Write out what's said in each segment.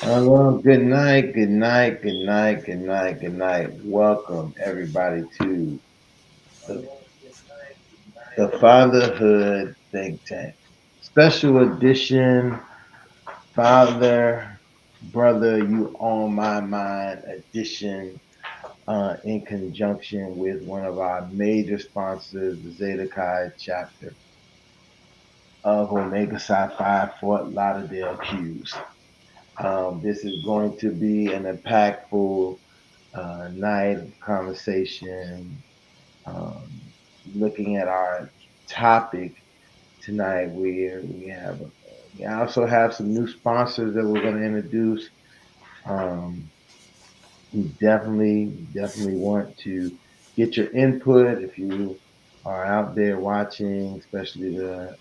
Hello, good night, good night, good night, good night, good night. Welcome everybody to the, the Fatherhood Think Tank. Special edition Father, Brother, You On My Mind edition in conjunction with one of our major sponsors, the Zeta Chi chapter of Omega Psi Phi Fort Lauderdale Qs. This is going to be an impactful night of conversation, um, looking at our topic tonight. We also have some new sponsors that we're going to introduce. Um, we definitely want to get your input if you are out there watching, especially the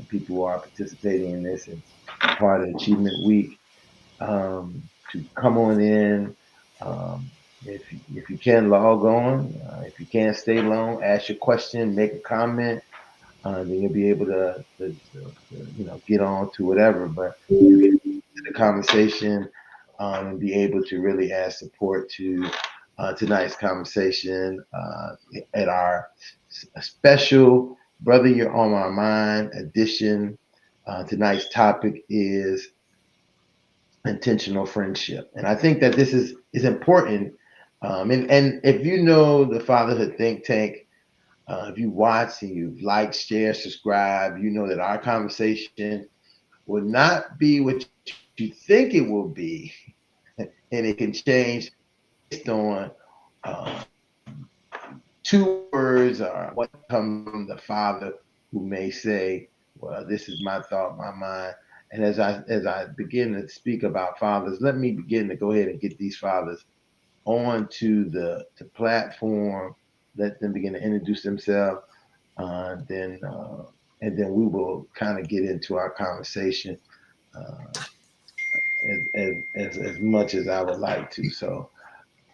people who are participating in this and part of Achievement Week. To come on in. Um, if you can log on, if you can't stay long, ask your question, make a comment. Then you'll be able to get on to whatever. But you get to the conversation and be able to really add support to tonight's conversation at our special Brother You're on My Mind edition. Tonight's topic is intentional friendship. And I think that this is important. And if you know the Fatherhood Think Tank, If you watch and you've liked, share, subscribe, you know that our conversation will not be what you think it will be, and it can change based on uh, two words or what comes from the father who may say, "Well, this is my thought, my mind." And as I begin to speak about fathers, let me begin to go ahead and get these fathers onto the platform. Let them begin to introduce themselves. Then and then we will kind of get into our conversation uh, as much as I would like to. So.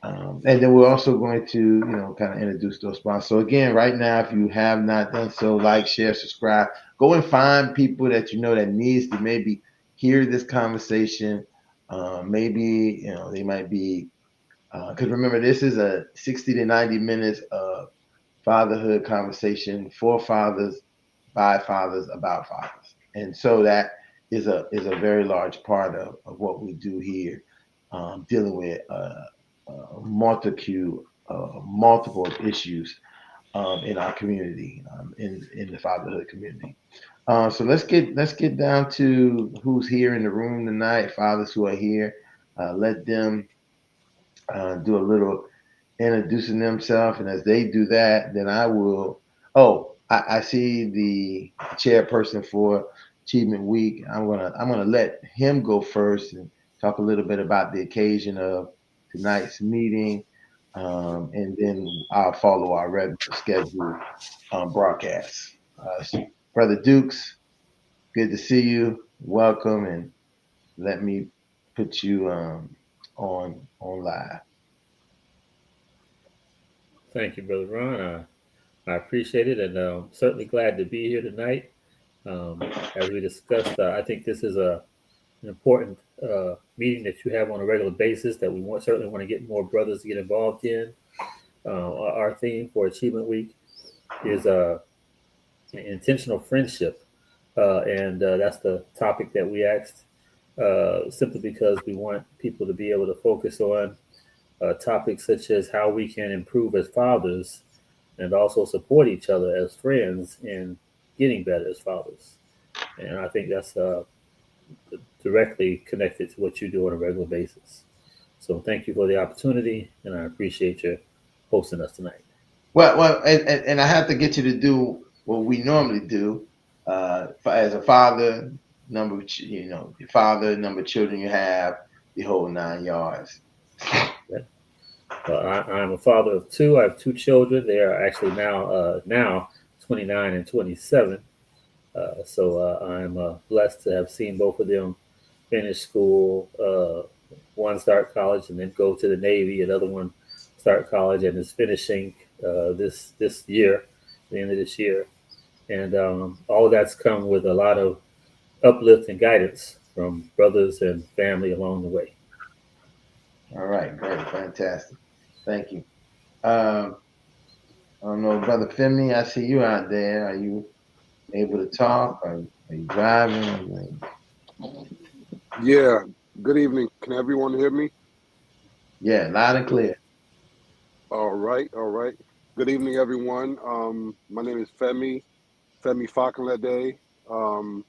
And then we're also going to, kind of introduce those sponsors. So again, right now, if you have not done so, like, share, subscribe. Go and find people that you know that needs to maybe hear this conversation. Maybe they might be because remember, this is a 60 to 90 minutes of fatherhood conversation for fathers, by fathers, about fathers. And so that is a very large part of what we do here, dealing with multitude, multiple issues in our community, in the fatherhood community. So let's get down to who's here in the room tonight. Fathers who are here, let them do a little introducing themselves, and as they do that, then I will. Oh, I see the chairperson for Achievement Week. I'm gonna let him go first and talk a little bit about the occasion of tonight's meeting, and then I'll follow our regular schedule broadcast. Brother Dukes, good to see you. Welcome, and let me put you on live. Thank you, Brother Ron. I appreciate it, and certainly glad to be here tonight. As we discussed, I think this is an important meeting that you have on a regular basis that we certainly want to get more brothers to get involved in. Our theme for Achievement Week is intentional friendship, and that's the topic that we asked simply because we want people to be able to focus on topics such as how we can improve as fathers and also support each other as friends in getting better as fathers. And I think that's directly connected to what you do on a regular basis. So thank you for the opportunity, and I appreciate your hosting us tonight. Well, and I have to get you to do what we normally do. As a father, your father, number of children you have, the whole 9 yards. Yeah. I'm a father of two. I have two children. They are actually now 29 and 27. So I'm blessed to have seen both of them finish school. One start college and then go to the Navy. Another one start college and is finishing this year, the end of this year. And all of that's come with a lot of uplift and guidance from brothers and family along the way. All right, great, fantastic. Thank you. Um, I don't know, Brother Femi, I see you out there. Are you able to talk? Are you driving? Yeah. Good evening. Can everyone hear me? Yeah, loud and clear. All right. All right. Good evening, everyone. My name is Femi Fakunlede. Um,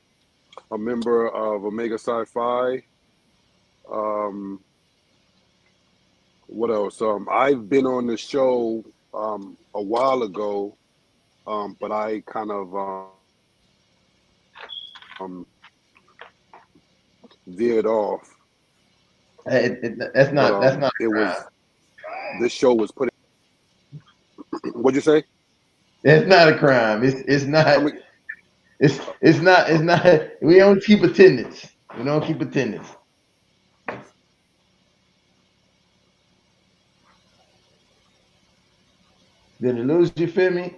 a member of Omega Psi Phi. Um, what else? I've been on the show a while ago, but I kind of veered off. That's But not it a crime. was this show was put. What'd you say? That's not a crime. It's not. Come. ag- It's not. We don't keep attendance. We don't keep attendance. Did you lose you, feel me?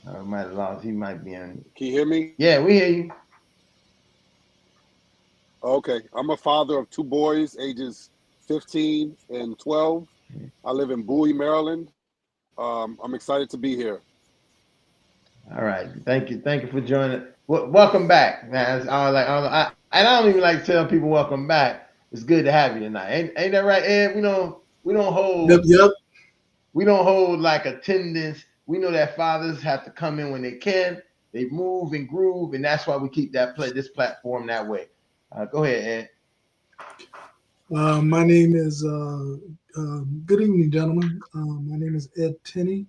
I might have lost. He might be on. Can you hear me? Yeah, we hear you. Okay. I'm a father of two boys, ages 15 and 12. I live in Bowie, Maryland. I'm excited to be here. All right. Thank you. Thank you for joining. Welcome back. Now, it's all like and I don't even like to tell people welcome back. It's good to have you tonight. Ain't that right, Ed? we don't Yep, hold yep. we don't hold like attendance. We know that fathers have to come in when they can. They move and groove, and that's why we keep this platform that way. Go ahead, Ed. My name is, good evening, gentlemen. My name is Ed Tenney,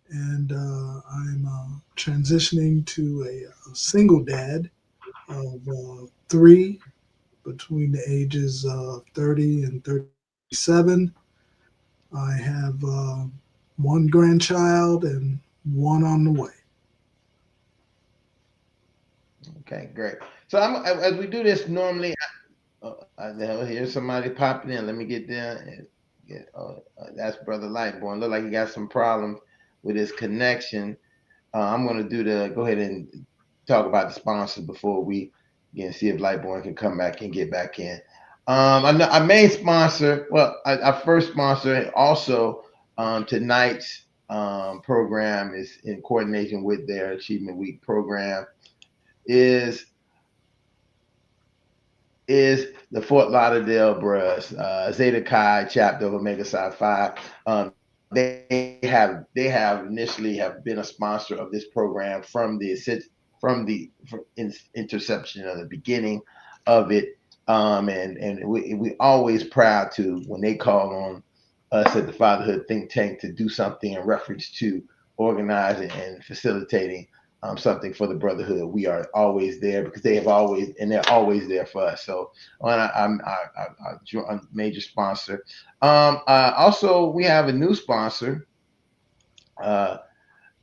and I'm transitioning to a single dad of three between the ages of 30 and 37. I have one grandchild and one on the way. Okay, great. So as we do this normally, here's somebody popping in. Let me get there and get. That's Brother Lightborn. Look like he got some problems with his connection. I'm going to go ahead and talk about the sponsors before we again see if Lightborn can come back and get back in. Our main sponsor, well, our first sponsor, also tonight's program is in coordination with their Achievement Week program. Is the Fort Lauderdale Bros, Zeta Chi chapter of Omega Psi Phi. They have initially have been a sponsor of this program from interception of the beginning of it, and we always proud to when they call on us at the Fatherhood Think Tank to do something in reference to organizing and facilitating something for the brotherhood. We are always there because they're always there for us. So I'm a major sponsor. Also, we have a new sponsor. Uh,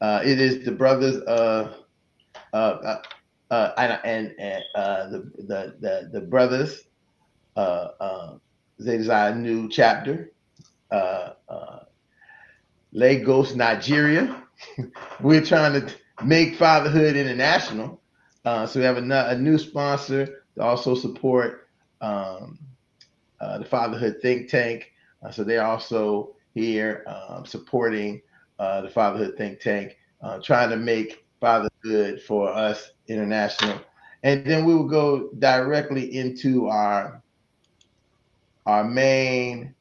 it is the brothers uh, and the brothers. They design a new chapter. Uh, uh, Lagos, Nigeria. We're trying to make fatherhood international. So we have a new sponsor to also support um, the Fatherhood Think Tank. So they're also here supporting the Fatherhood Think Tank, trying to make fatherhood for us international. And then we will go directly into our main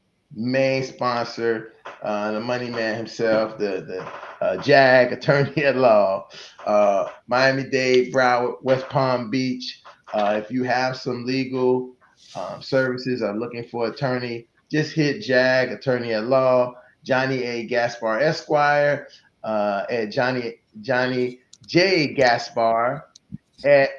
sponsor, the money man himself, the JAG attorney at law, Miami-Dade, Broward, West Palm Beach. If you have some legal services, are looking for attorney, just hit JAG attorney at law, Johnny A. Gaspar Esquire, at Johnny J. Gaspar at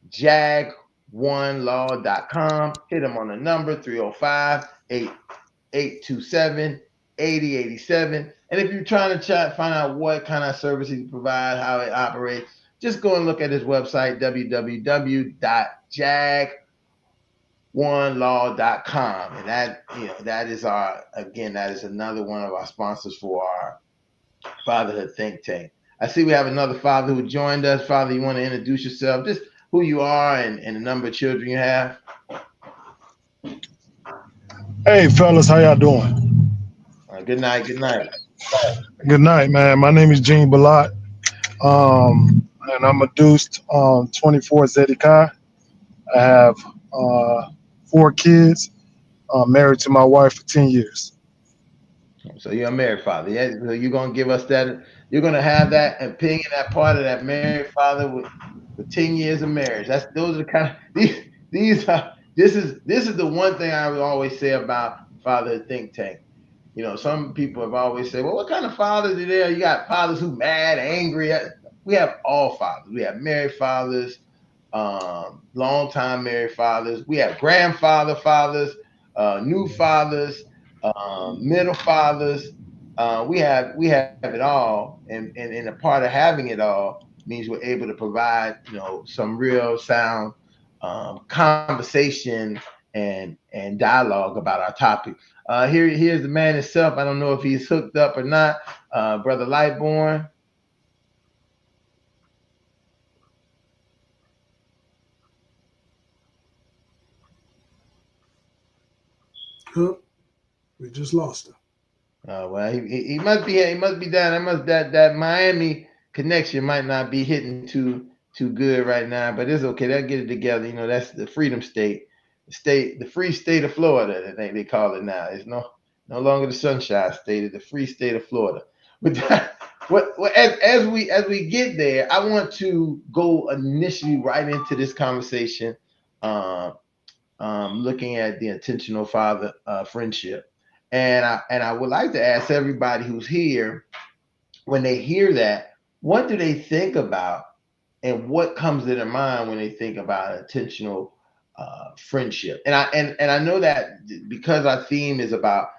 jag1law.com. Hit them on the number 305 827 8087. And if you're trying to find out what kind of services you provide, how it operates, just go and look at his website, www.jag1law.com. And that is that is another one of our sponsors for our Fatherhood Think Tank. I see we have another father who joined us. Father, you want to introduce yourself, just who you are and the number of children you have? Hey, fellas, how y'all doing? Good night. Good night. Good night, man. My name is Gene Balat, and I'm a deuced 24 Zedekiah. I have four kids, married to my wife for 10 years. So you're a married father. Yeah. So you're gonna give us that. You're gonna have that opinion, that part of that married father with 10 years of marriage. Those are the kind of these are this is the one thing I would always say about Fatherhood Think Tank. Some people have always said, well, what kind of fathers are there? You got fathers who mad, angry. We have all fathers. We have married fathers, long-time married fathers. We have grandfather fathers, new fathers, middle fathers. We have it all, and a part of having it all means we're able to provide some real sound conversation and dialogue about our topic. Here's the man himself. I don't know if he's hooked up or not. Brother Lightborn. Huh? We just lost her. Well, he must be down. That Miami connection might not be hitting too good right now, but it's okay. They'll get it together. That's the Freedom State, the free state of Florida. They call it now. It's no No longer the Sunshine State, the free state of Florida. But that, as we get there, I want to go initially right into this conversation, um, looking at the intentional father friendship, and I would like to ask everybody who's here, when they hear that, what do they think about, and what comes to their mind when they think about intentional friendship? And I know that because our theme is about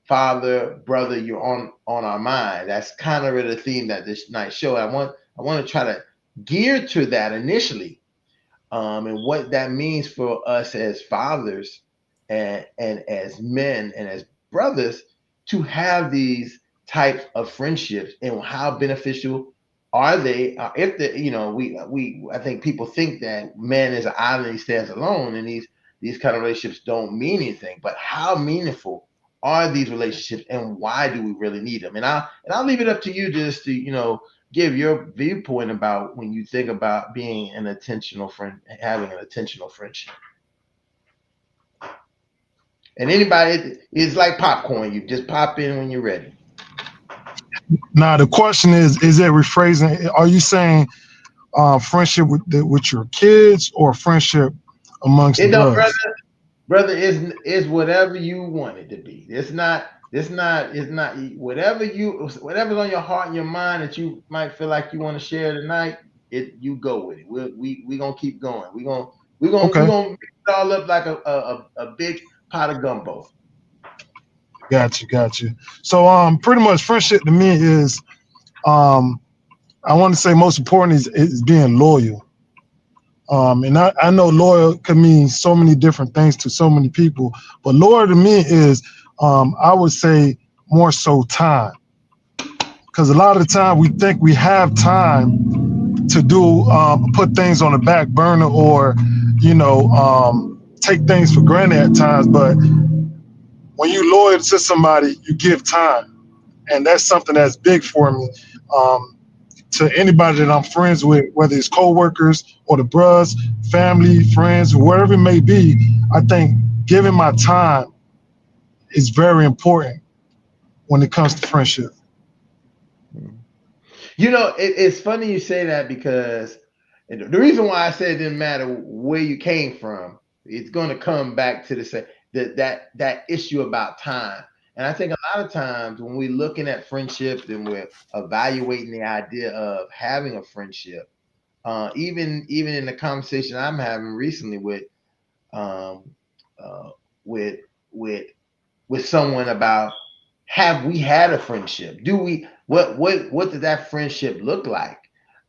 father, brother, you're on our mind. That's kind of the theme that this night show. I want to try to gear to that initially, and what that means for us as fathers and as men and as brothers to have these types of friendships, and how beneficial are they? If the we I think people think that man is an island, he stands alone, and these kind of relationships don't mean anything. But how meaningful are these relationships, and why do we really need them? And I'll leave it up to you just to give your viewpoint about when you think about being an intentional friend, having an intentional friendship. And anybody, it's like popcorn. You just pop in when you're ready. Now the question is it rephrasing? Are you saying friendship with your kids or friendship amongst the It don't, brother. brothers? Brother, is whatever you want it to be. It's not whatever's on your heart and your mind that you might feel like you want to share tonight. You go with it. We gonna keep going. We Okay, gonna mix it all up like a big pot of gumbo. got you. So pretty much friendship to me is um I want to say most important is being loyal. And I know loyal can mean so many different things to so many people, but loyal to me is I would say more so time. Because a lot of the time we think we have time to do put things on the back burner, or take things for granted at times. But when you loyal to somebody, you give time, and that's something that's big for me. Um, to anybody that I'm friends with, whether it's coworkers or the bros, family, friends, wherever it may be, I think giving my time is very important when it comes to friendship. It's funny you say that, because the reason why I said it didn't matter where you came from, it's going to come back to the same that issue about time. And I think a lot of times when we're looking at friendships and we're evaluating the idea of having a friendship, even in the conversation I'm having recently um, uh, with with with someone about, have we had a friendship? Do we what does that friendship look like?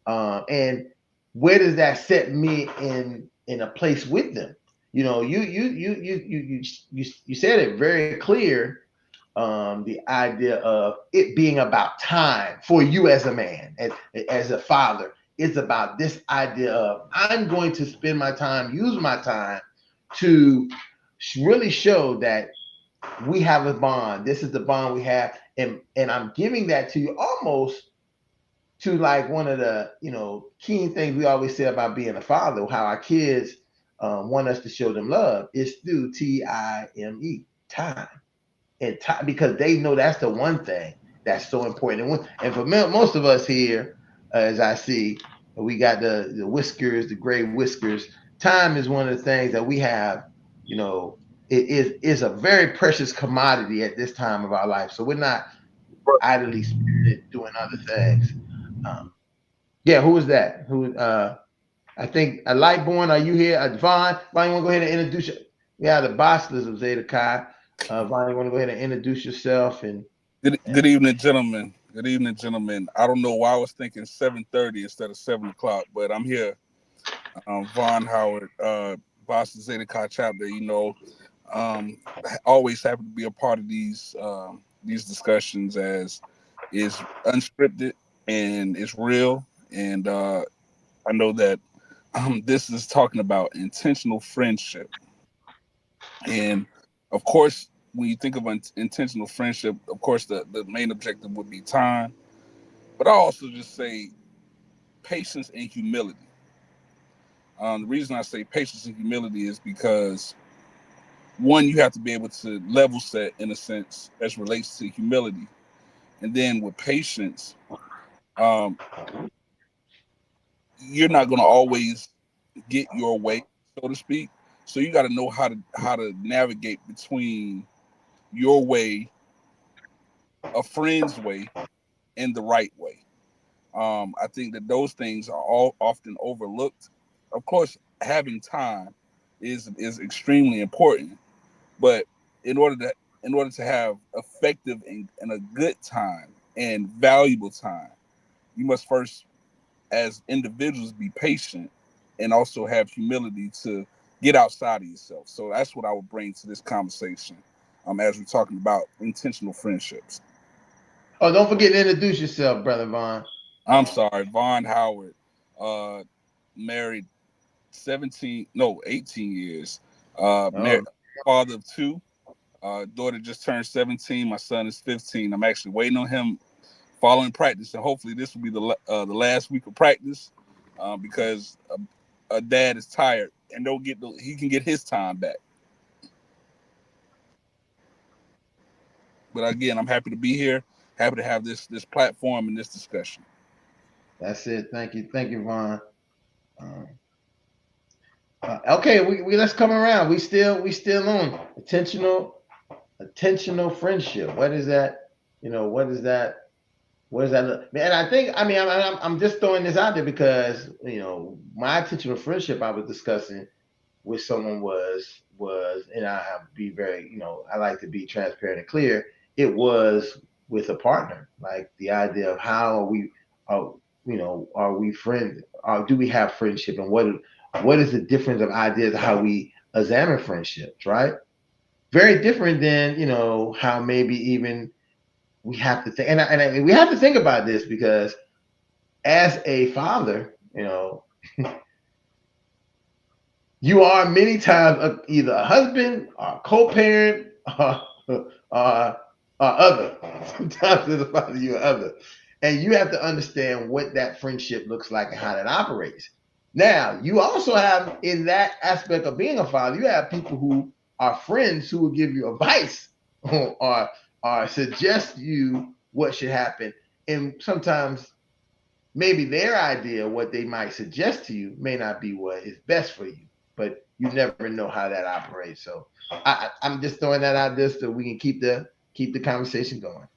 And where does that set me in a place with them? You said it very clear. The idea of it being about time for you as a man, as a father, it's about this idea of, I'm going to spend my time, use my time to really show that we have a bond. This is the bond we have, and I'm giving that to you almost to like one of the key things we always say about being a father. How our kids want us to show them love is through time, and time, because they know that's the one thing that's so important. And for most of us here, as I see, we got the whiskers, the gray whiskers. Time is one of the things that we have. It is a very precious commodity at this time of our life. So we're not idly spending it doing other things. Um, yeah, who is that? Who? I think a Lightborn. Are you here? Vaughn, you want to go ahead and introduce you? We have the Bosslers of Zeta Chi. Vaughn, you want to go ahead and introduce yourself Good evening, gentlemen. Good evening, gentlemen. I don't know why I was thinking 7:30 instead of 7 o'clock, but I'm here. Vaughn Howard, Boston Zeta Chi chapter. Always happy to be a part of these discussions, as is unscripted and it's real. And I know that this is talking about intentional friendship, and of course, when you think of intentional friendship, of course, the main objective would be time. But I also just say patience and humility. The reason I say patience and humility is because one, you have to be able to level set in a sense as relates to humility, and then with patience, um, you're not going to always get your way, so to speak. So you got to know how to navigate between your way, a friend's way, and the right way. I think that those things are all often overlooked. Of course, having time is extremely important, but in order to have effective and a good time and valuable time, you must first, as individuals, be patient and also have humility to get outside of yourself. So that's what I would bring to this conversation, as we're talking about intentional friendships. Oh, don't forget to introduce yourself, Brother Vaughn. I'm sorry, Vaughn Howard, uh, married 18 years, Oh, father of two. Daughter just turned 17. My son is 15. I'm actually waiting on him following practice, and hopefully this will be the last week of practice, because a dad is tired and don't get he can get his time back. But again, I'm happy to be here. Happy to have this platform and this discussion. that's it. Thank you, Vaughn. Um, okay, we let's come around. We still on intentional friendship. What is that? What is that? What does that look? And I think, I mean, I'm just throwing this out there because my intentional friendship I was discussing with someone was, and I have to be very, I like to be transparent and clear. It was with a partner, like the idea of how are are we friends? Or do we have friendship, and what is the difference of ideas of how we examine friendships, right? Very different than how maybe even we have to think, and we have to think about this because as a father, you are many times either a husband or a co-parent or other. Sometimes as a father, you're other, and you have to understand what that friendship looks like and how that operates. Now, you also have in that aspect of being a father, you have people who are friends who will give you advice or suggest you what should happen, and sometimes maybe their idea of what they might suggest to you may not be what is best for you, but you never know how that operates. So I'm just throwing that out there so we can keep the conversation going.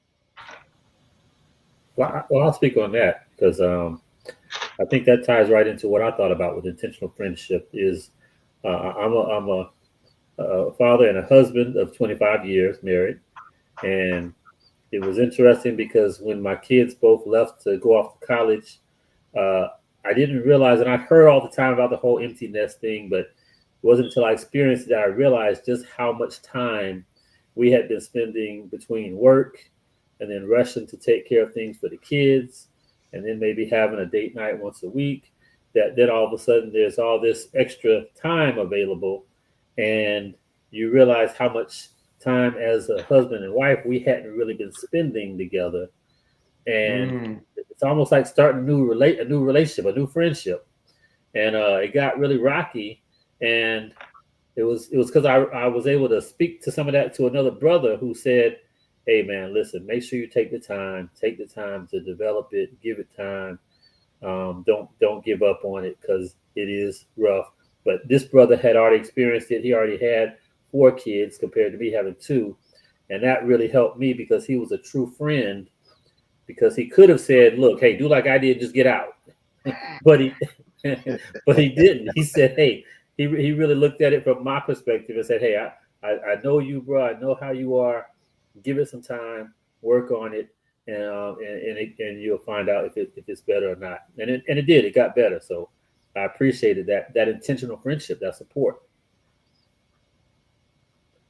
Well, I'll speak on that because I think that ties right into what I thought about with intentional friendship. Is I'm a father and a husband of 25 years, married, and it was interesting because when my kids both left to go off to college, uh, I didn't realize, and I heard all the time about the whole empty nest thing, but it wasn't until I experienced it that I realized just how much time we had been spending between work and then rushing to take care of things for the kids, and then maybe having a date night once a week. That then all of a sudden there's all this extra time available, and you realize how much time as a husband and wife we hadn't really been spending together, and Mm, it's almost like starting a new relationship, a new friendship, and it got really rocky, and it was because I was able to speak to some of that to another brother who said, "Hey man, listen, make sure you take the time to develop it, give it time, don't give up on it because it is rough." But this brother had already experienced it. He already had 4 kids compared to me having two, and that really helped me because he was a true friend. Because he could have said, "Look, hey, do like I did, just get out," but he but he didn't. He said, "Hey," he really looked at it from my perspective and said, "Hey, I know you, bro. I know how you are. Give it some time, work on it, and you'll find out if it's better or not." And it did. It got better. So I appreciated that intentional friendship, that support.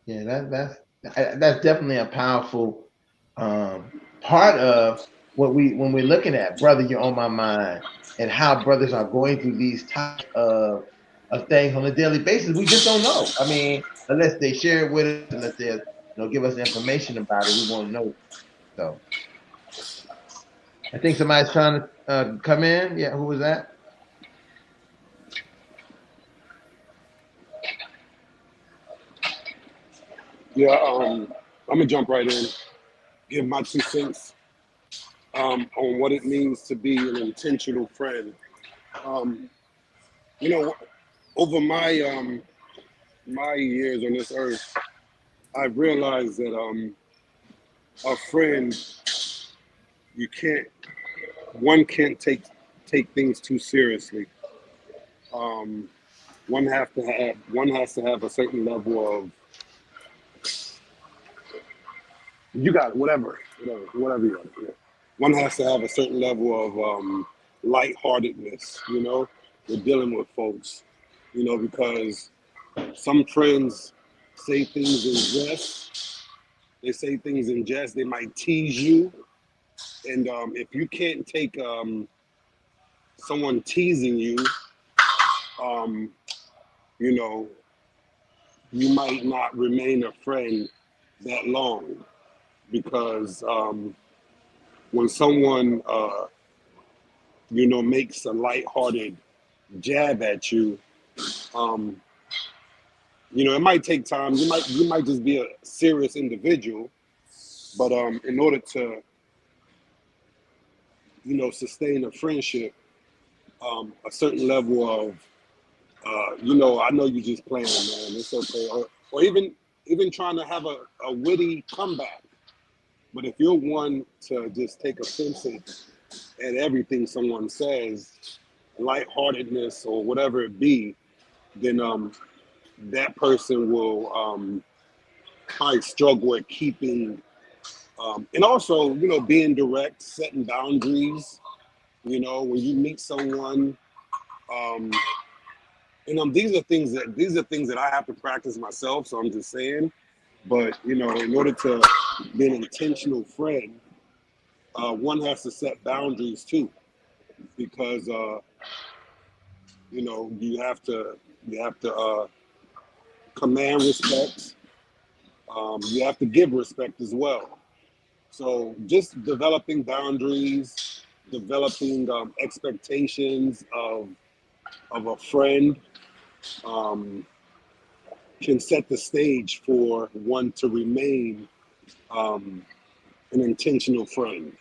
yeah, that's definitely a powerful part of what when we're looking at brother, you're on my mind, and how brothers are going through these types of things on a daily basis. We just don't know. I mean, unless they share it with us, unless they give us information about it, we won't know. So I think somebody's trying to come in. Yeah, who was that? Yeah, I'm gonna jump right in, give my 2 cents on what it means to be an intentional friend. Um, you know, over my years on this earth, I've realized that a friend, you can't one can't take things too seriously. Um, one has to have a certain level of, you got it, whatever you want. Yeah. One has to have a certain level of lightheartedness, with dealing with folks, because some friends say things in jest. They say things in jest. They might tease you, and if you can't take someone teasing you, um, you know, you might not remain a friend that long because when someone makes a lighthearted jab at you, um, it might take time. You might just be a serious individual, but in order to sustain a friendship, a certain level of I know you just playing, man. It's okay, or even trying to have a witty comeback. But if you're one to just take offense at everything someone says, lightheartedness or whatever it be, then that person will probably struggle at keeping, and also, being direct, setting boundaries. When you meet someone, um, and these are things that I have to practice myself. So I'm just saying, but in order to be an intentional friend, one has to set boundaries too, because you have to command respect. You have to give respect as well. So just developing boundaries, developing expectations of a friend, um, can set the stage for one to remain um, an intentional friend.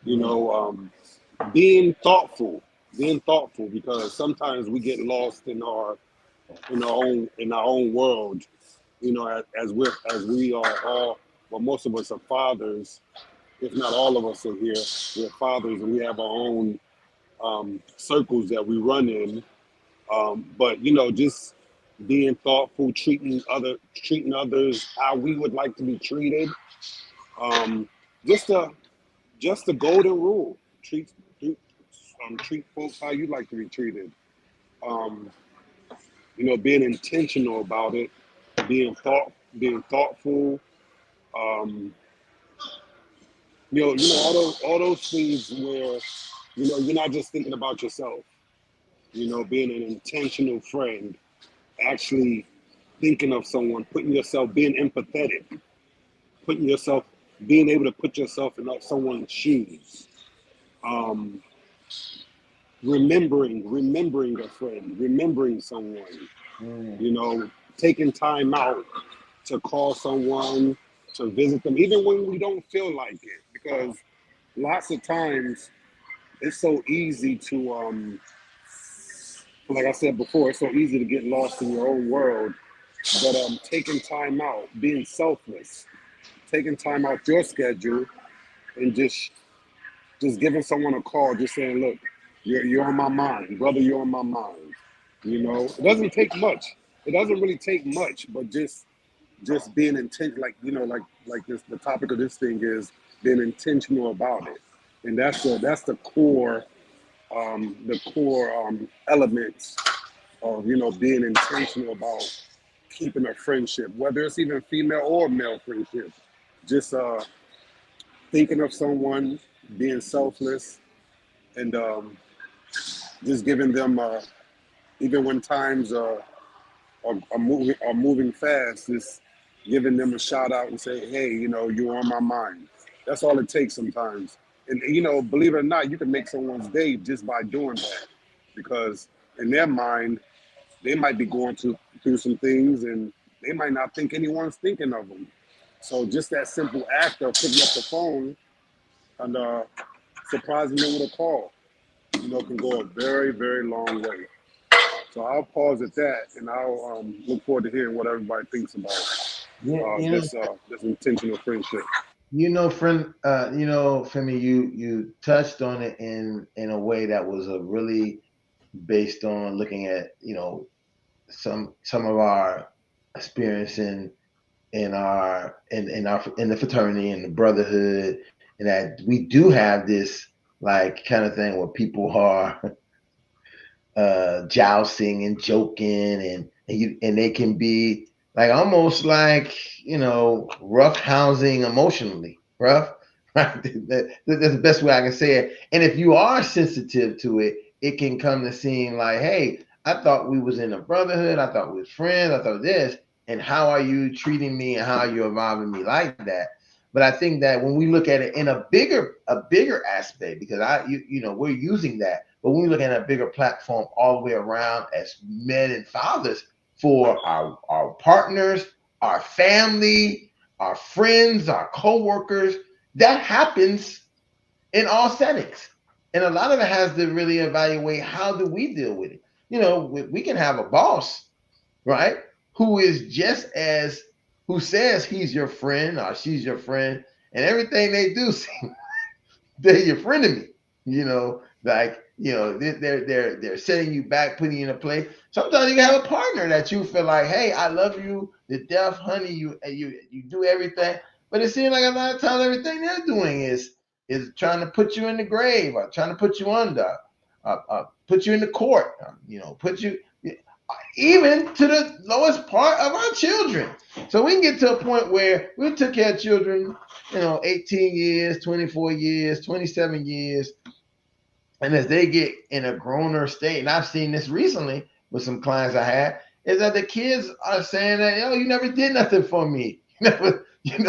You Mm, know, um, being thoughtful, because sometimes we get lost in our own world. As we are all, well, most of us are fathers, if not all of us are here. We're fathers, and we have our own circles that we run in. But just being thoughtful, treating others how we would like to be treated. Um, just a just a golden rule. Treat folks how you like to be treated. Um, being intentional about it, being thoughtful. Um, all those things where you're not just thinking about yourself. Being an intentional friend, actually thinking of someone, putting yourself, being empathetic, putting yourself, being able to put yourself in someone's shoes. Um, remembering a friend, remembering someone, mm, you know, taking time out to call someone, to visit them, even when we don't feel like it, because lots of times it's so easy to, like I said before, it's so easy to get lost in your own world. But taking time out, being selfless, taking time out your schedule, and just giving someone a call, just saying, look, you're on my mind, brother, you're on my mind. It doesn't take much. It doesn't really take much, but just being intent, like this, the topic of this thing is being intentional about it, and that's the core elements of being intentional about keeping a friendship, whether it's even female or male friendship. Just thinking of someone, being selfless, and just giving them, even when times are moving fast, just giving them a shout out and say, hey, you're on my mind. That's all it takes sometimes. And believe it or not, you can make someone's day just by doing that, because in their mind, they might be going through some things, and they might not think anyone's thinking of them. So just that simple act of picking up the phone and surprising them with a call, can go a very, very long way. So I'll pause at that, and I'll look forward to hearing what everybody thinks about Yeah, this intentional friendship. friend, Femi, you touched on it in a way that was a really based on looking at some of our experience in the fraternity and the brotherhood, and that we do have this like kind of thing where people are jousting and joking, and they can be like almost like rough housing emotionally rough, right? That's the best way I can say it. And if you are sensitive to it, it can come to seem like, hey, I thought we was in a brotherhood, I thought we was friends, I thought this, and how are you treating me and how are you involving me like that? But I think that when we look at it in a bigger aspect, because we're using that, but when we look at a bigger platform all the way around as men and fathers for our partners, our family, our friends, our coworkers, that happens in all settings. And a lot of it has to really evaluate how do we deal with it. We can have a boss, right, who is just as who says he's your friend or she's your friend, and everything they do they're your frenemy. They're setting you back, putting you in a place. Sometimes you have a partner that you feel like, hey, I love you to death, honey. You do everything, but it seems like a lot of times everything they're doing is trying to put you in the grave or trying to put you under, put you in the court, put you even to the lowest part of our children. So we can get to a point where we took care of children, 18 years, 24 years, 27 years. And as they get in a growner state, and I've seen this recently with some clients I had, is that the kids are saying that, you never did nothing for me. You're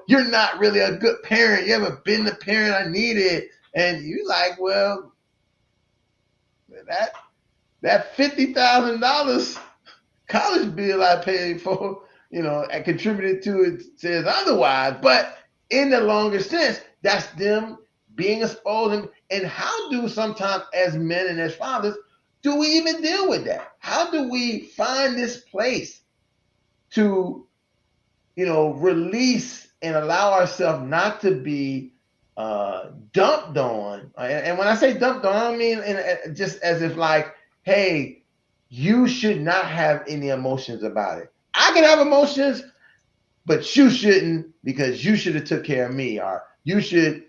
not really a good parent. You haven't been the parent I needed. And you like, well, that $50,000 college bill I paid for, I contributed to it says otherwise. But in the longer sense, that's them being exposed. And how do sometimes as men and as fathers, do we even deal with that? How do we find this place to, release and allow ourselves not to be dumped on? And when I say dumped on, I don't mean just as if like, hey, you should not have any emotions about it. I can have emotions, but you shouldn't, because you should have took care of me, or you should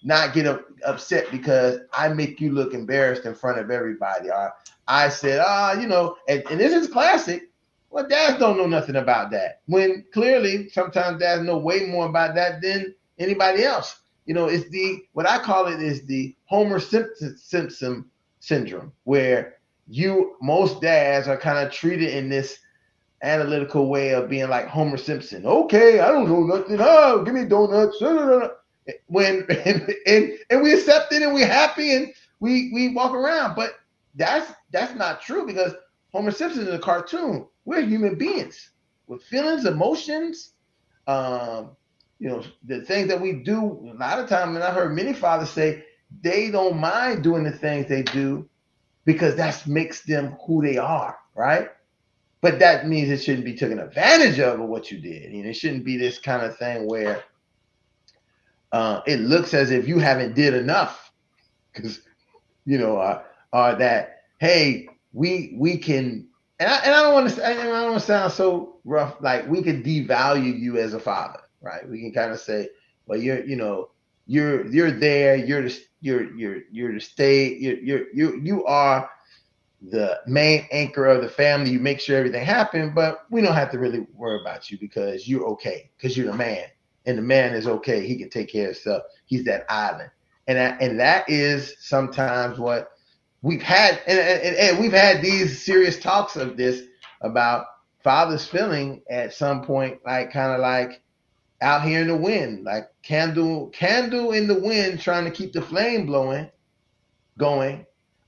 not get upset because I make you look embarrassed in front of everybody, or I said, and this is classic. Well, dads don't know nothing about that. When clearly, sometimes dads know way more about that than anybody else. It's what I call it is the Homer Simpson syndrome, where most dads are kind of treated in this analytical way of being like Homer Simpson. Okay, I don't know nothing. Oh, give me donuts. When and we accept it and we're happy and we walk around, but that's not true, because Homer Simpson is a cartoon. We're human beings with feelings, emotions. The things that we do a lot of time, and I heard many fathers say they don't mind doing the things they do because that makes them who they are, right? But that means it shouldn't be taken advantage of what you did. It shouldn't be this kind of thing where it looks as if you haven't did enough, because or that, hey, we can, and I don't want to sound so rough, like we can devalue you as a father, right? We can kind of say, well, you're there, you're the state, you are the main anchor of the family. You make sure everything happens, but we don't have to really worry about you because you're okay, because you're the man, and the man is okay. He can take care of himself. He's that island, and that is sometimes what we've had, and we've had these serious talks of this about fathers feeling at some point like kind of like out here in the wind, like candle in the wind, trying to keep the flame going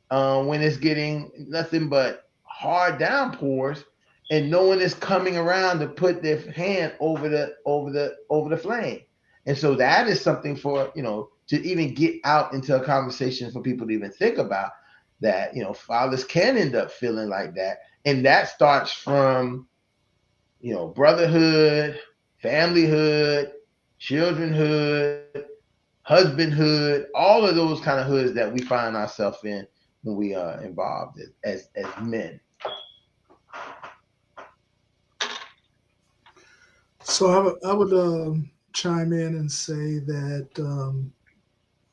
when it's getting nothing but hard downpours, and no one is coming around to put their hand over the flame. And so that is something for, to even get out into a conversation for people to even think about, that, fathers can end up feeling like that. And that starts from, brotherhood, familyhood, childrenhood, husbandhood, all of those kind of hoods that we find ourselves in when we are involved as men. So I would chime in and say that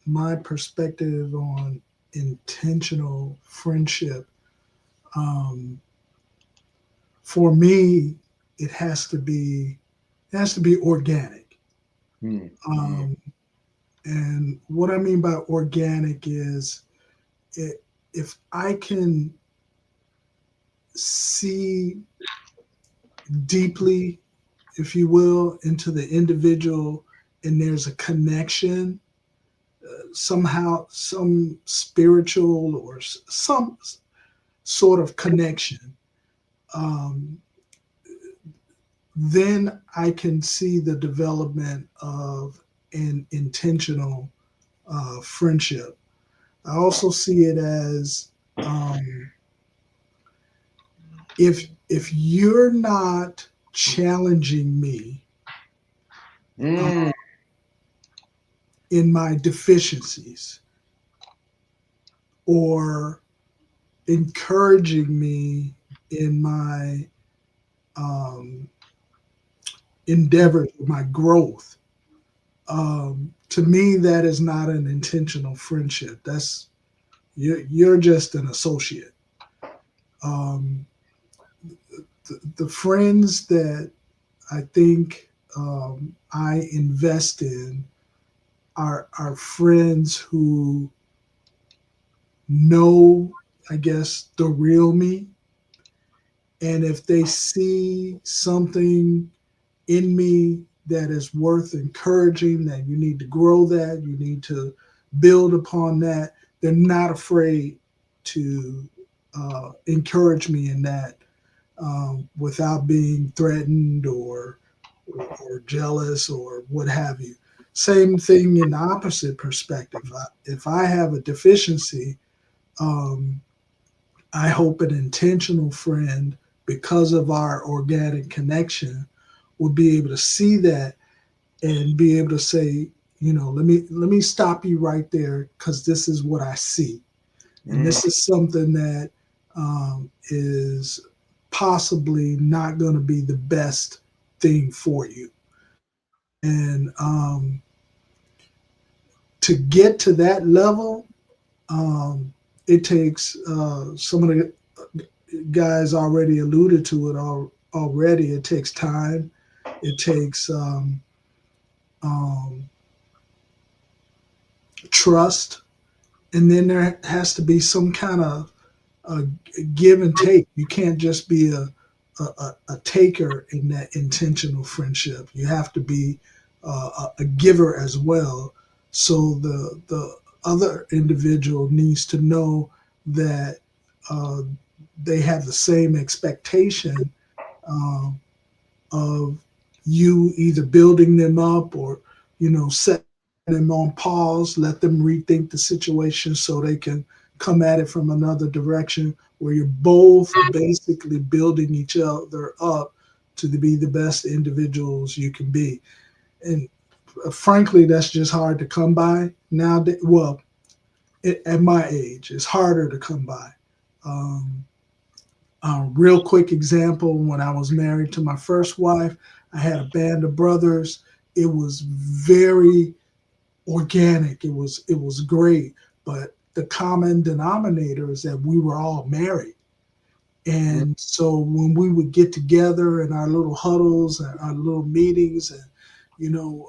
my perspective on intentional friendship, um, for me, it has to be organic. Mm-hmm. Um, and what I mean by organic is, if I can see deeply, if you will, into the individual, and there's a connection, somehow, some spiritual or some sort of connection, um, then I can see the development of an intentional friendship. I also see it as, um, if you're not challenging me uh, Mm, in my deficiencies, or encouraging me in my um, endeavors, my growth, to me, that is not an intentional friendship. That's, you're just an associate. Um, the friends that I think I invest in are friends who know, I guess, the real me. And if they see something in me that is worth encouraging, that you need to grow, that you need to build upon that, they're not afraid to encourage me in that, without being threatened or jealous or what have you. Same thing in the opposite perspective. If I have a deficiency, um, I hope an intentional friend, because of our organic connection, will be able to see that and be able to say, let me stop you right there, because this is what I see, and mm, this is something that is possibly not going to be the best thing for you. And to get to that level, um, it takes, some of the guys already alluded to it already. It takes time. It takes um, trust, and then there has to be some kind of a give and take. You can't just be a taker in that intentional friendship. You have to be a giver as well. So the other individual needs to know that uh, they have the same expectation um, of you either building them up, or setting them on pause, let them rethink the situation so they can come at it from another direction, where you're both basically building each other up to be the best individuals you can be. And frankly, that's just hard to come by now. Well, at my age, it's harder to come by. um, Real quick example: when I was married to my first wife, I had a band of brothers. It was very organic. It was great, but the common denominator is that we were all married. mm, And so when we would get together in our little huddles and our little meetings, and you know,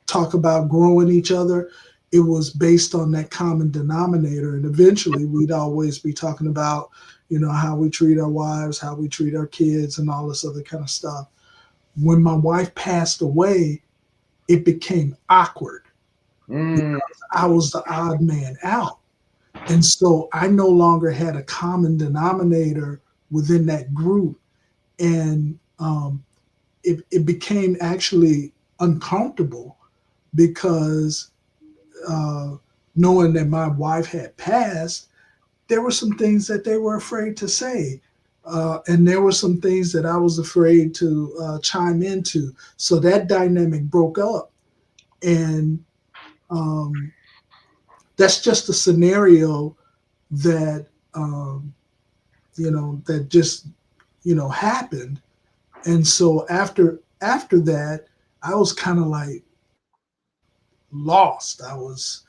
talk about growing each other, it was based on that common denominator. And eventually, we'd always be talking about, how we treat our wives, how we treat our kids, and all this other kind of stuff. When my wife passed away, it became awkward mm, because I was the odd man out. And so I no longer had a common denominator within that group, and it became actually uncomfortable because knowing that my wife had passed, there were some things that they were afraid to say. And there were some things that I was afraid to chime into. So that dynamic broke up. And um, that's just a scenario that, that just, happened. And so after that, I was kind of like lost. I was,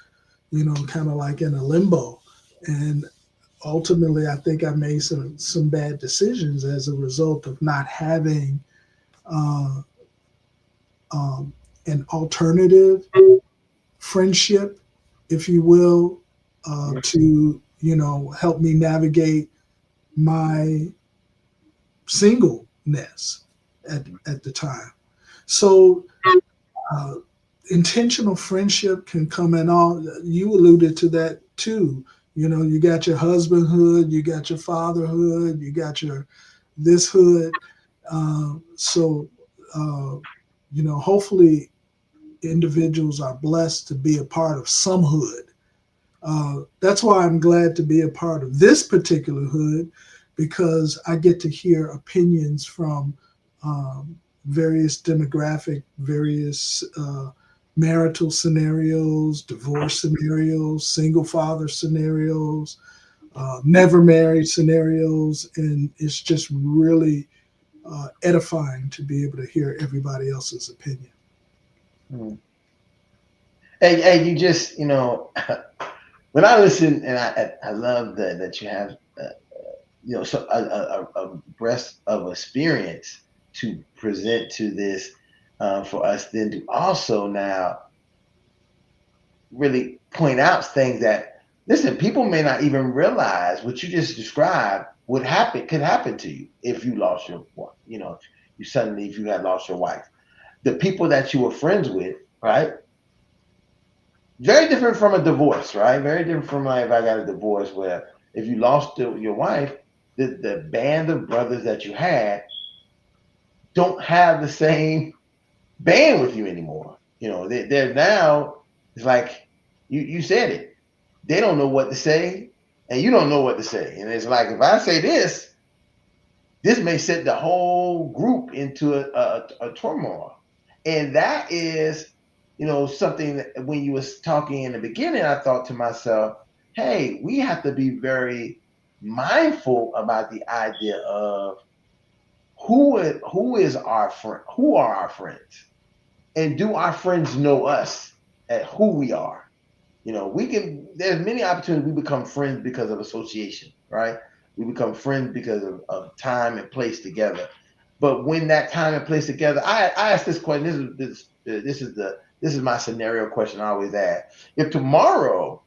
kind of like in a limbo. And ultimately, I think I made some bad decisions as a result of not having uh, um, an alternative friendship, if you will, to help me navigate my singleness at the time. So uh, intentional friendship can come in all. You alluded to that too. You got your husbandhood, you got your fatherhood, you got your this hood. So, hopefully, individuals are blessed to be a part of some hood. That's why I'm glad to be a part of this particular hood, because I get to hear opinions from various demographic, various marital scenarios, divorce scenarios, single father scenarios, never married scenarios, and it's just really edifying to be able to hear everybody else's opinion. Mm. Hey, you just, when I listen, and I love that you have, so a breadth of experience to present to this for us, then to also now really point out things that, listen, people may not even realize what you just described could happen to you if you lost your wife. If you had lost your wife, the people that you were friends with, right? Very different from a divorce, right? Very different from like if I got a divorce where if you lost your wife, the band of brothers that you had don't have the same band with you anymore. They're now, it's like you said it. They don't know what to say, and you don't know what to say. And it's like if I say this may set the whole group into a turmoil. And that is, something that when you was talking in the beginning, I thought to myself, hey, we have to be very mindful about the idea of who is our friend, who are our friends, and do our friends know us at who we are. There's many opportunities we become friends because of association, right? We become friends because of time and place together. But when that time and place together, I ask this question. This is my scenario question I always ask. If tomorrow,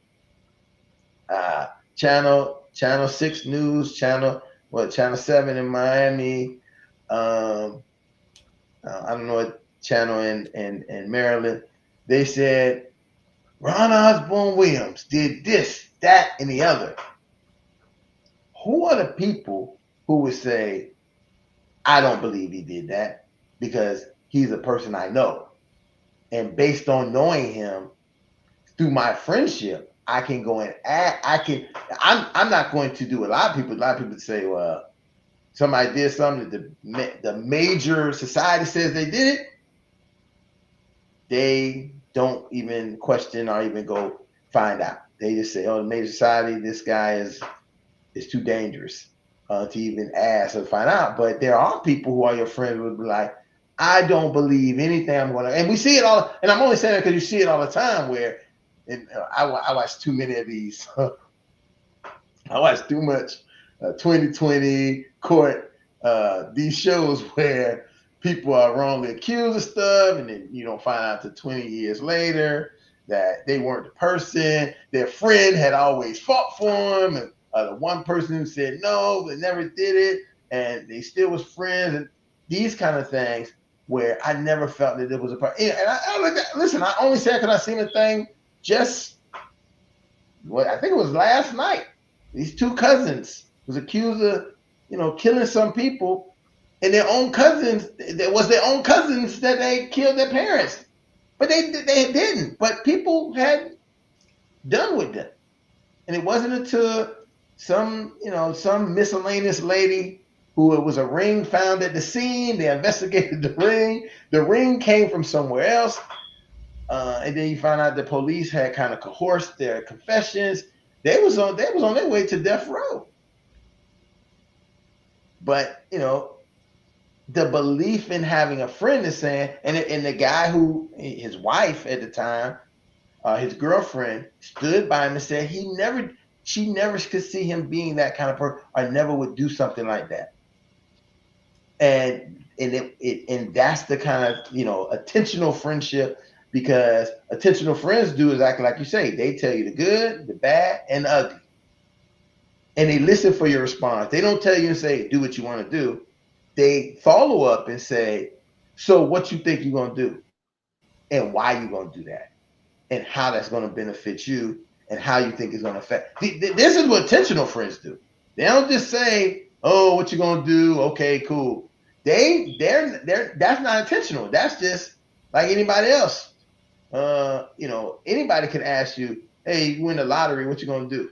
uh, channel 6 news, channel 7 in Miami, I don't know what channel in Maryland, they said Ron Osborne Williams did this, that, and the other. Who are the people who would say, I don't believe he did that because he's a person I know. And based on knowing him through my friendship, I can go and add, I'm not going to do a lot of people say, well, somebody did something that the major society says they did it. They don't even question or even go find out. They just say, oh, the major society, this guy is too dangerous to even ask or find out. But there are people who are your friends who would be like, I don't believe anything I'm going to, and we see it all. And I'm only saying that because you see it all the time where, and I watch too many of these. I watch too much 2020 court, these shows where people are wrongly accused of stuff, and then you don't find out till 20 years later that they weren't the person. Their friend had always fought for them, and the one person who said no, but never did it, and they still was friends, and these kind of things where I never felt that it was a part. And listen, I only said because I seen a thing just I think it was last night. These two cousins was accused of killing some people, and their own cousins. It was their own cousins that they killed their parents, but they didn't. But people had done with them, and it wasn't until some miscellaneous lady who it was a ring found at the scene. They investigated the ring. The ring came from somewhere else, and then you find out the police had kind of coerced their confessions. They was on their way to death row. But the belief in having a friend is saying, and the guy who his wife at the time, his girlfriend, stood by him and said she never could see him being that kind of person, or never would do something like that. And that's the kind of attentional friendship, because attentional friends do exactly like you say. They tell you the good, the bad, and the ugly, and they listen for your response. They don't tell you and say do what you want to do. They follow up and say, so what you think you're going to do, and why you're going to do that, and how that's going to benefit you, and how you think it's going to affect. This is what intentional friends do. They don't just say, oh, what you going to do, okay, cool. They're that's not intentional. That's just like anybody else. Anybody can ask you, hey, you win the lottery, what you going to do,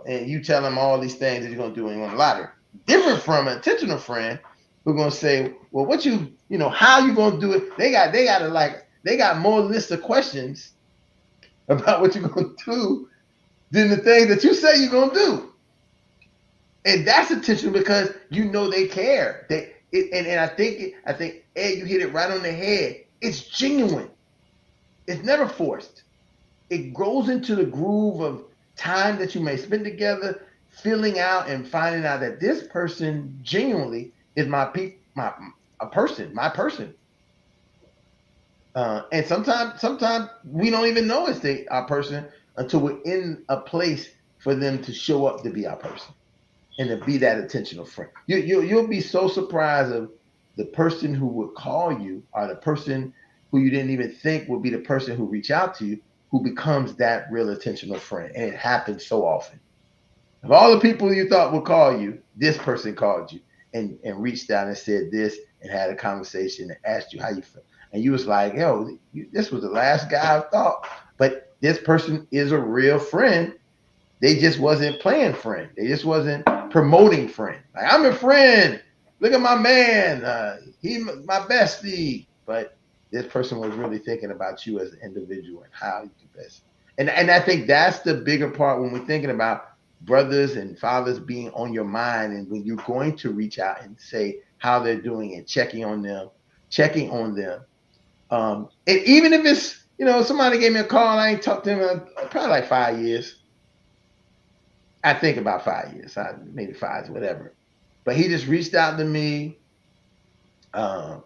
and you tell them all these things that you're going to do when you win the lottery. Different from an intentional friend who's going to say, well, how you going to do it. They got more list of questions about what you're going to do than the things that you say you're going to do. And that's intentional, because they care. And I think Ed, you hit it right on the head. It's genuine. It's never forced. It grows into the groove of time that you may spend together, filling out and finding out that this person genuinely is my person, my person. And sometimes we don't even know it's our person until we're in a place for them to show up to be our person and to be that intentional friend. You'll be so surprised of the person who would call you, or the person who you didn't even think would be the person who reach out to you, who becomes that real intentional friend. And it happens so often. Of all the people you thought would call you, this person called you and reached out and said this and had a conversation and asked you how you feel. And you was like, yo, this was the last guy I thought. But this person is a real friend. They just wasn't playing friend. They just wasn't promoting friend. Like, I'm a friend. Look at my man. He my bestie. But this person was really thinking about you as an individual and how you can best. And I think that's the bigger part when we're thinking about brothers and fathers being on your mind, and when you're going to reach out and say how they're doing and checking on them. And even if it's, somebody gave me a call, I ain't talked to them probably like 5 years. I think about 5 years, maybe 5, whatever. But he just reached out to me, um,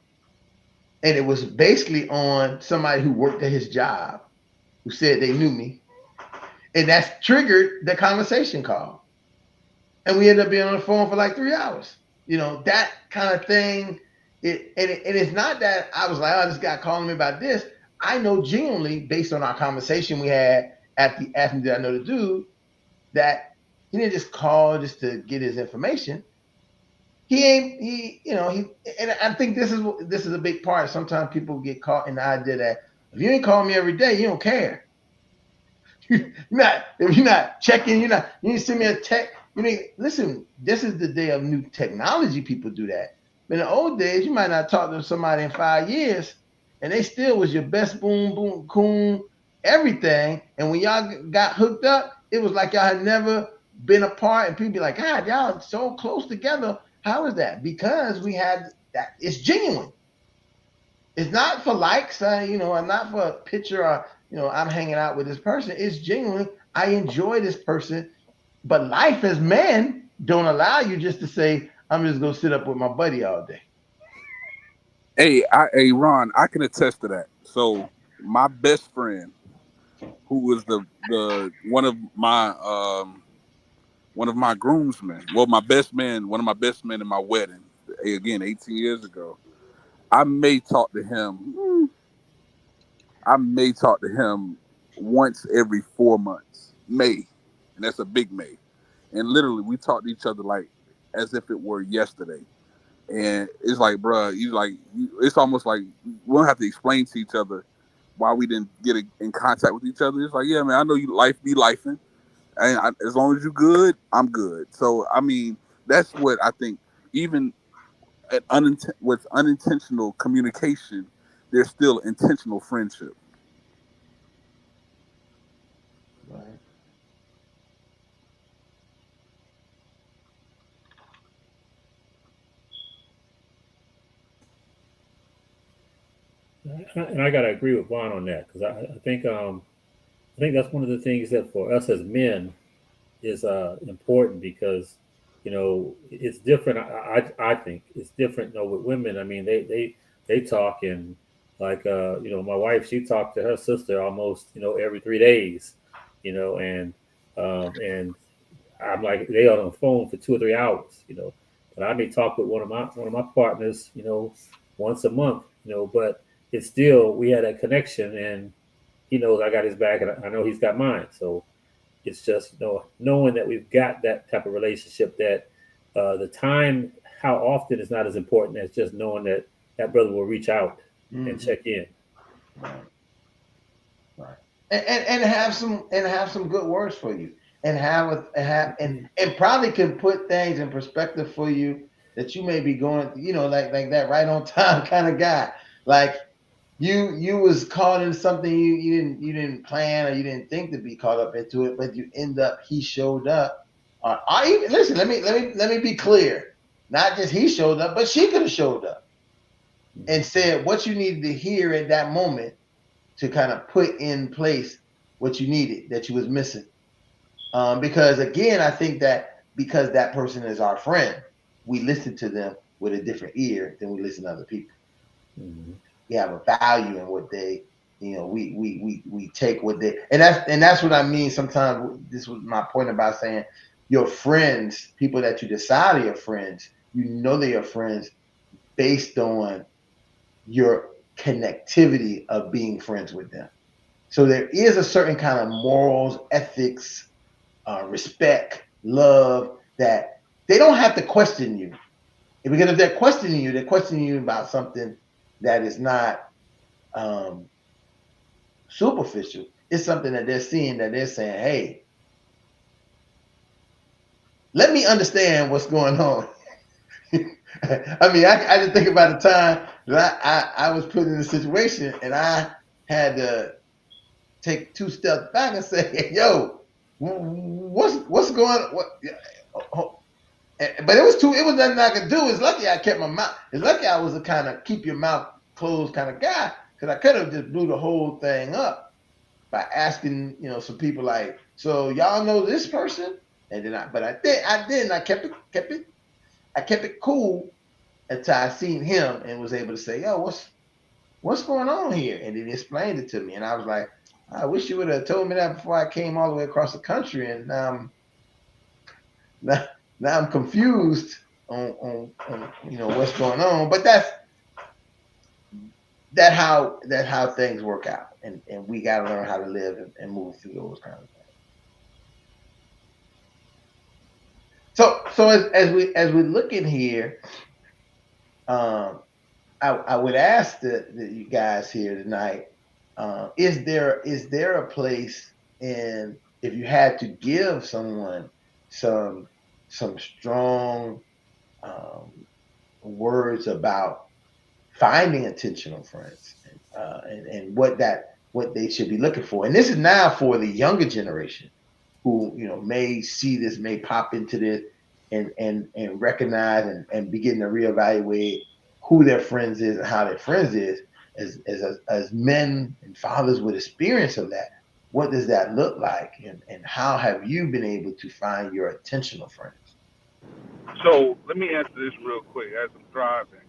and it was basically on somebody who worked at his job who said they knew me, and that's triggered the conversation call, and we ended up being on the phone for like 3 hours. That kind of thing. And it's not that I was like, oh, this guy calling me about this. I know genuinely, based on our conversation we had asking did I know the dude, that he didn't just call just to get his information. He ain't he and I think this is a big part. Sometimes people get caught in the idea that if you ain't calling me every day, you don't care. If you're not checking, you didn't send me a text. Listen, this is the day of new technology. People do that. But in the old days, you might not talk to somebody in 5 years, and they still was your best boom, boom, coon, everything. And when y'all got hooked up, it was like y'all had never been apart. And people be like, God, y'all so close together. How is that? Because we had that. It's genuine. It's not for likes, and not for a picture or, I'm hanging out with this person. It's genuine. I enjoy this person. But life as men don't allow you just to say, I'm just going to sit up with my buddy all day. Hey, Ron, I can attest to that. So my best friend, who was the one of my groomsmen, well, my best man, one of my best men in my wedding, again, 18 years ago. I may talk to him. I may talk to him once every 4 months, May, and that's a big May. And literally, we talk to each other like as if it were yesterday. And it's like, bruh, it's almost like we don't have to explain to each other why we didn't get in contact with each other. It's like, yeah, man, I know you life be lifing, and as long as you good, I'm good. So I mean, that's what I think. Even with unintentional communication, there's still intentional friendship. Right. And I gotta agree with Juan on that because I think that's one of the things that for us as men is important because it's different. I think it's different. With women, I mean they talk and like my wife, she talked to her sister almost every 3 days, and I'm like they are on the phone for 2 or 3 hours, but I may talk with one of my partners, once a month, but it's still we had that connection and he knows I got his back and I know he's got mine. So it's just knowing that we've got that type of relationship that the time how often is not as important as just knowing that that brother will reach out and Mm-hmm. check in. Right. Right. And have some good words for you and and probably can put things in perspective for you that you may be going, like that right on time kind of guy. Like you was caught in something you didn't plan or you didn't think to be caught up into it, but you end up he showed up. I even listen. Let me be clear. Not just he showed up, but she could have showed up and said what you needed to hear at that moment to kind of put in place what you needed that you was missing. Because again, I think that because that person is our friend, we listen to them with a different ear than we listen to other people. Mm-hmm. We have a value in what they, we take what they, and that's what I mean. Sometimes this was my point about saying your friends, people that you decide are your friends, they're your friends based on your connectivity of being friends with them. So there is a certain kind of morals, ethics, respect, love that they don't have to question you. Because if they're questioning you about something that is not um, superficial. It's something that they're seeing that they're saying, hey, let me understand what's going on. I mean, I just think about the time that I was put in a situation and I had to take two steps back and say, hey, yo, what's going on? But it was nothing I could do. It's lucky I kept my mouth. It's lucky I was a kind of keep your mouth closed kind of guy because I could have just blew the whole thing up by asking, some people like, so y'all know this person? And then I didn't. I kept it cool until I seen him and was able to say, yo, what's going on here? And then he explained it to me. And I was like, I wish you would have told me that before I came all the way across the country. And now, now I'm confused on what's going on. But that how things work out. And we gotta learn how to live and move through those kind of things. So as we look in here, um, I would ask the you guys here tonight, is there a place in if you had to give someone some some strong um, words about finding intentional friends and what they should be looking for, and this is now for the younger generation who may see this, may pop into this, and recognize and begin to reevaluate who their friends is and how their friends is as men and fathers with experience of that. What does that look like, and how have you been able to find your intentional friends? So let me answer this real quick as I'm driving.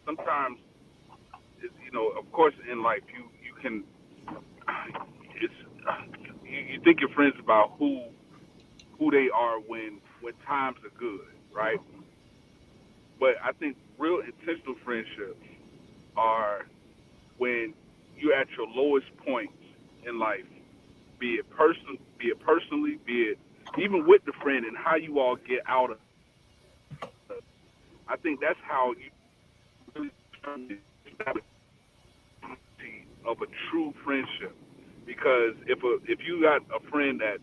Sometimes, of course, in life, you can it's you think your friends about who they are when times are good, right? But I think real intentional friendships are when you're at your lowest points in life, be it personally, be it even with the friend, and how you all get out of I think that's how you really establish of a true friendship. Because if you got a friend that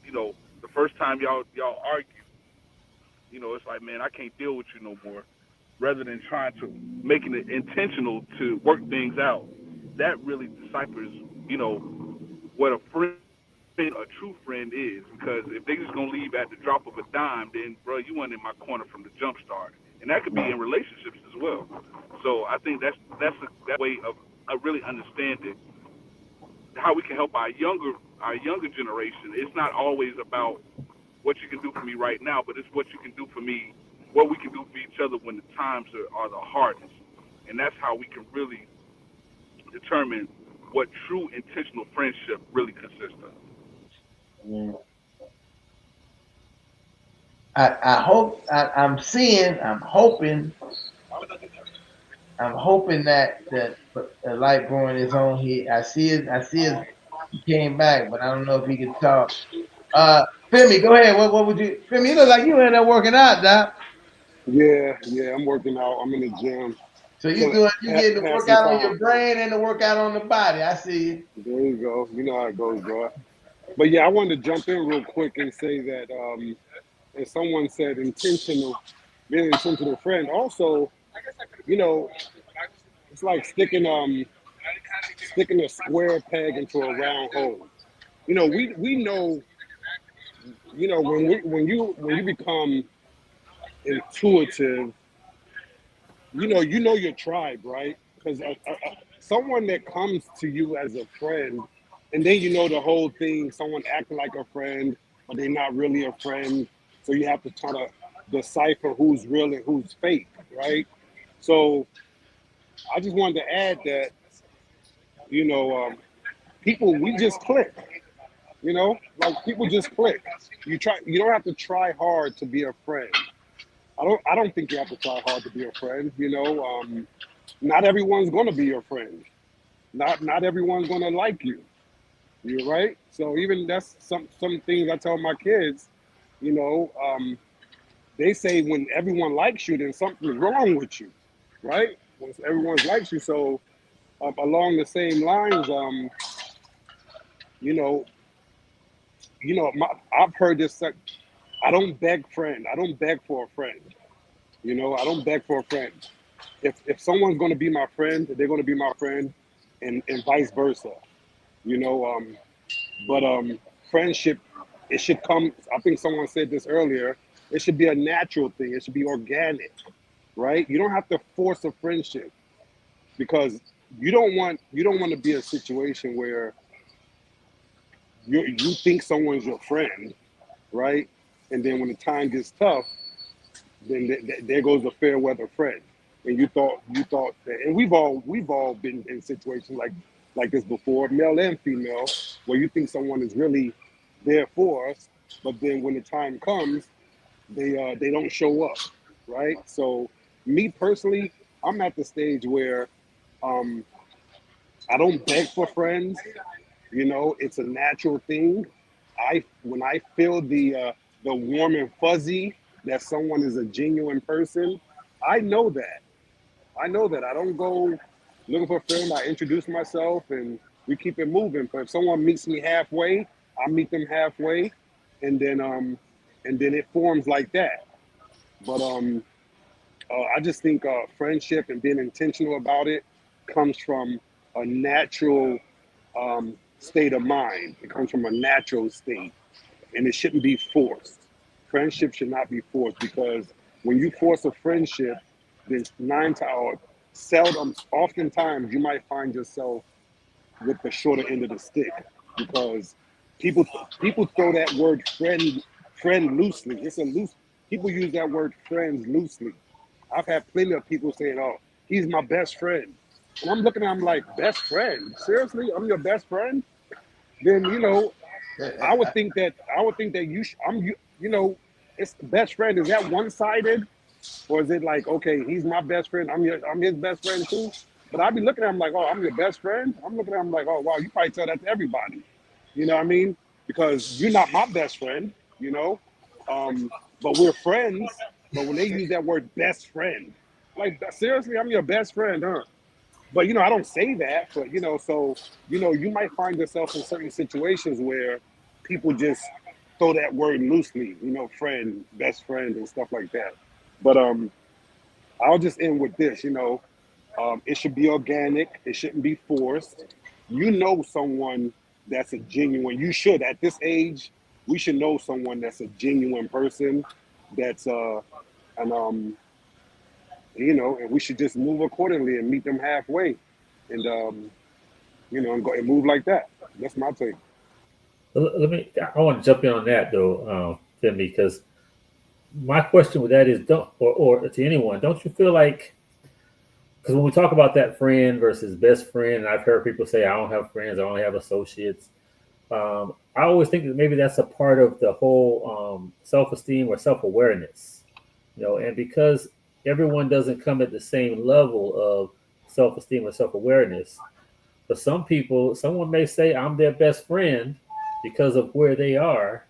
the first time y'all argue, it's like, man, I can't deal with you no more. Rather than trying to making it intentional to work things out, that really deciphers, what a a true friend is. Because if they just gonna leave at the drop of a dime, then bro, you weren't in my corner from the jump start, and that could be in relationships as well. So I think that way of really understanding how we can help our younger generation. It's not always about what you can do for me right now, but it's what you can do for me, what we can do for each other when the times are the hardest, and that's how we can really determine what true intentional friendship really consists of. Mm. I hope I'm hoping that the light growing his own. He came back, but I don't know if he can talk. Femi, go ahead. What would you, Femi? You look like you in there working out, Doc. Yeah, I'm working out. I'm in the gym. So So you getting the have some workout on your time. brain and the workout on the body. I see you. There you go. You know how it goes, bro. But yeah, I wanted to jump in real quick and say that, as someone said, being an intentional friend. Also, you know, it's like sticking a square peg into a round hole. We know, when you become intuitive, you know your tribe, right? Because someone that comes to you as a friend, and then you know the whole thing. Someone acting like a friend, but they're not really a friend. So you have to try to decipher who's real and who's fake, right? So I just wanted to add that, you know, people, we just click. Like people just click. You don't have to try hard to be a friend. I don't think you have to try hard to be a friend. Not everyone's gonna be your friend. Not everyone's gonna like you. You're right. So even that's some things I tell my kids. You know, they say when everyone likes you, then something's wrong with you, right? When everyone likes you, so along the same lines, you know, I've heard this. I don't beg friend. I don't beg for a friend. I don't beg for a friend. If someone's going to be my friend, they're going to be my friend, and vice versa. You know, but friendship, it should come. I think someone said this earlier. It should be a natural thing. It should be organic, right? You don't have to force a friendship because you don't want to be a situation where you think someone's your friend, right? And then when the time gets tough, then there goes a fair weather friend. And you thought that, and we've all been in situations like this before, male and female, where you think someone is really there for us, but then when the time comes, they don't show up, right? So me personally, I'm at the stage where um, I don't beg for friends. It's a natural thing. When I feel the warm and fuzzy that someone is a genuine person, I know that. I know that. I don't go looking for a friend. I introduce myself and we keep it moving. But if someone meets me halfway, I meet them halfway, and then it forms like that. But I just think friendship and being intentional about it comes from a natural state of mind. It comes from a natural state, and it shouldn't be forced. Friendship should not be forced because when you force a friendship, then nine to or seldom, oftentimes you might find yourself with the shorter end of the stick because people people throw that word friend loosely. It's a loose. People use that word friends loosely. I've had plenty of people saying, "Oh, he's my best friend," and I'm looking at him like, "Best friend? Seriously? I'm your best friend?" Then I would think that it's best friend. Is that one sided, or is it like, okay, he's my best friend, I'm his best friend too? But I'd be looking at him like, oh, I'm your best friend. I'm looking at him like, oh wow, you probably tell that to everybody. You know what I mean? Because you're not my best friend. You know, but we're friends. But when they use that word best friend, like seriously, I'm your best friend, huh? But I don't say that. But so you might find yourself in certain situations where people just throw that word loosely, friend, best friend, and stuff like that. But I'll just end with this. It should be organic. It shouldn't be forced. Someone that's a genuine. You should at this age. We should know someone that's a genuine person. That's and and we should just move accordingly and meet them halfway, and and go and move like that. That's my take. Let me. I want to jump in on that though, Femi, because my question with that is, don't or to anyone, don't you feel like, because when we talk about that friend versus best friend, and I've heard people say, I don't have friends, I only have associates. I always think that maybe that's a part of the whole self-esteem or self-awareness, and because everyone doesn't come at the same level of self-esteem or self-awareness. For some people, someone may say, I'm their best friend because of where they are.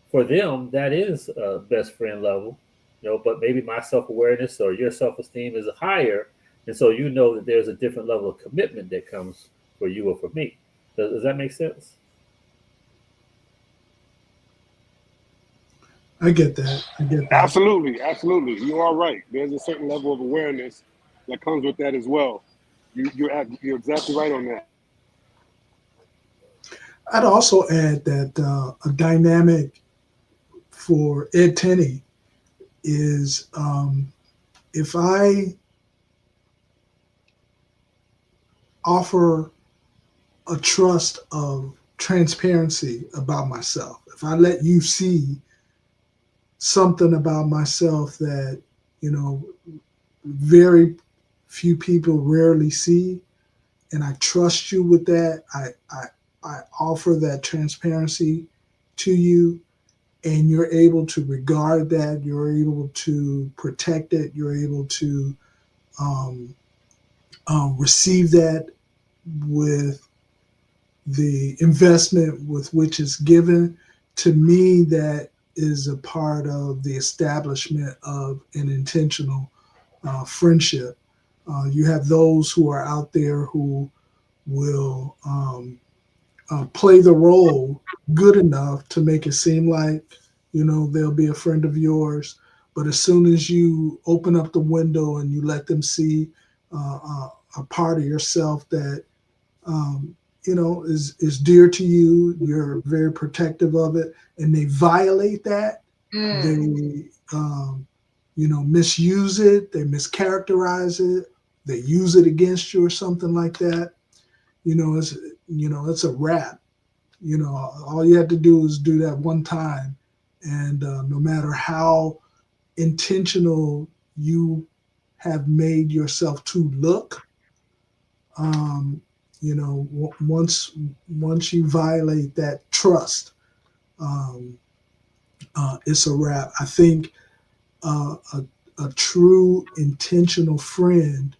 For them, that is best friend level, but maybe my self awareness or your self esteem is higher. And so that there's a different level of commitment that comes for you or for me. Does that make sense? I get that. I get that. Absolutely, absolutely. You are right. There's a certain level of awareness that comes with that as well. You're exactly right on that. I'd also add that a dynamic for Ed Tenney is if I offer a trust of transparency about myself, if I let you see something about myself that, you know, very few people rarely see, and I trust you with that, I offer that transparency to you, and you're able to regard that, you're able to protect it, you're able to um, receive that with the investment with which it's given. To me, that is a part of the establishment of an intentional friendship. You have those who are out there who will play the role good enough to make it seem like, they'll be a friend of yours. But as soon as you open up the window and you let them see a part of yourself that um, is dear to you, you're very protective of it, and they violate that, they misuse it, they mischaracterize it, they use it against you or something like that. It's a wrap. All you have to do is do that one time, and no matter how intentional you have made yourself to look, um, once you violate that trust, um, it's a wrap. I think a true intentional friend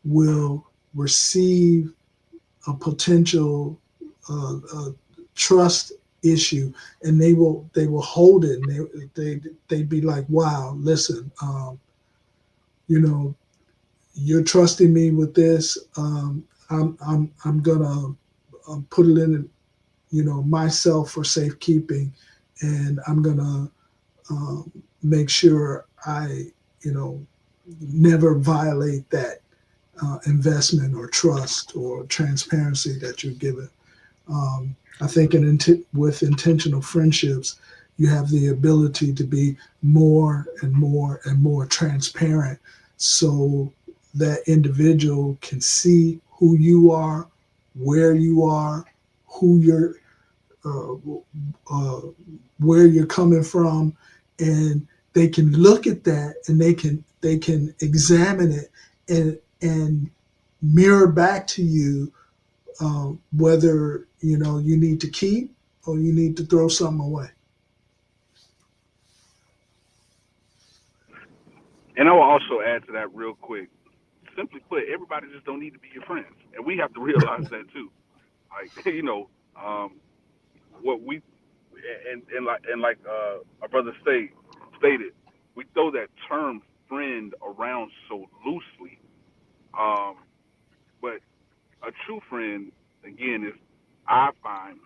will receive a potential trust issue, and they will hold it, and they'd be like, wow, listen, you know you're trusting me with this. I'm gonna put it in, myself for safekeeping, and I'm gonna make sure I, you know, never violate that investment or trust or transparency that you're given. I think with intentional friendships, you have the ability to be more and more and more transparent, so that individual can see who you are, where you are, who you're, uh, uh, where you're coming from, and they can look at that, and they can examine it, and mirror back to you whether you need to keep or you need to throw something away. And I will also add to that real quick. Simply put, everybody just don't need to be your friends, and we have to realize that too. Like um, what we and like our brother stated. we throw that term friend around so loosely. Um, but a true friend, again, is I find,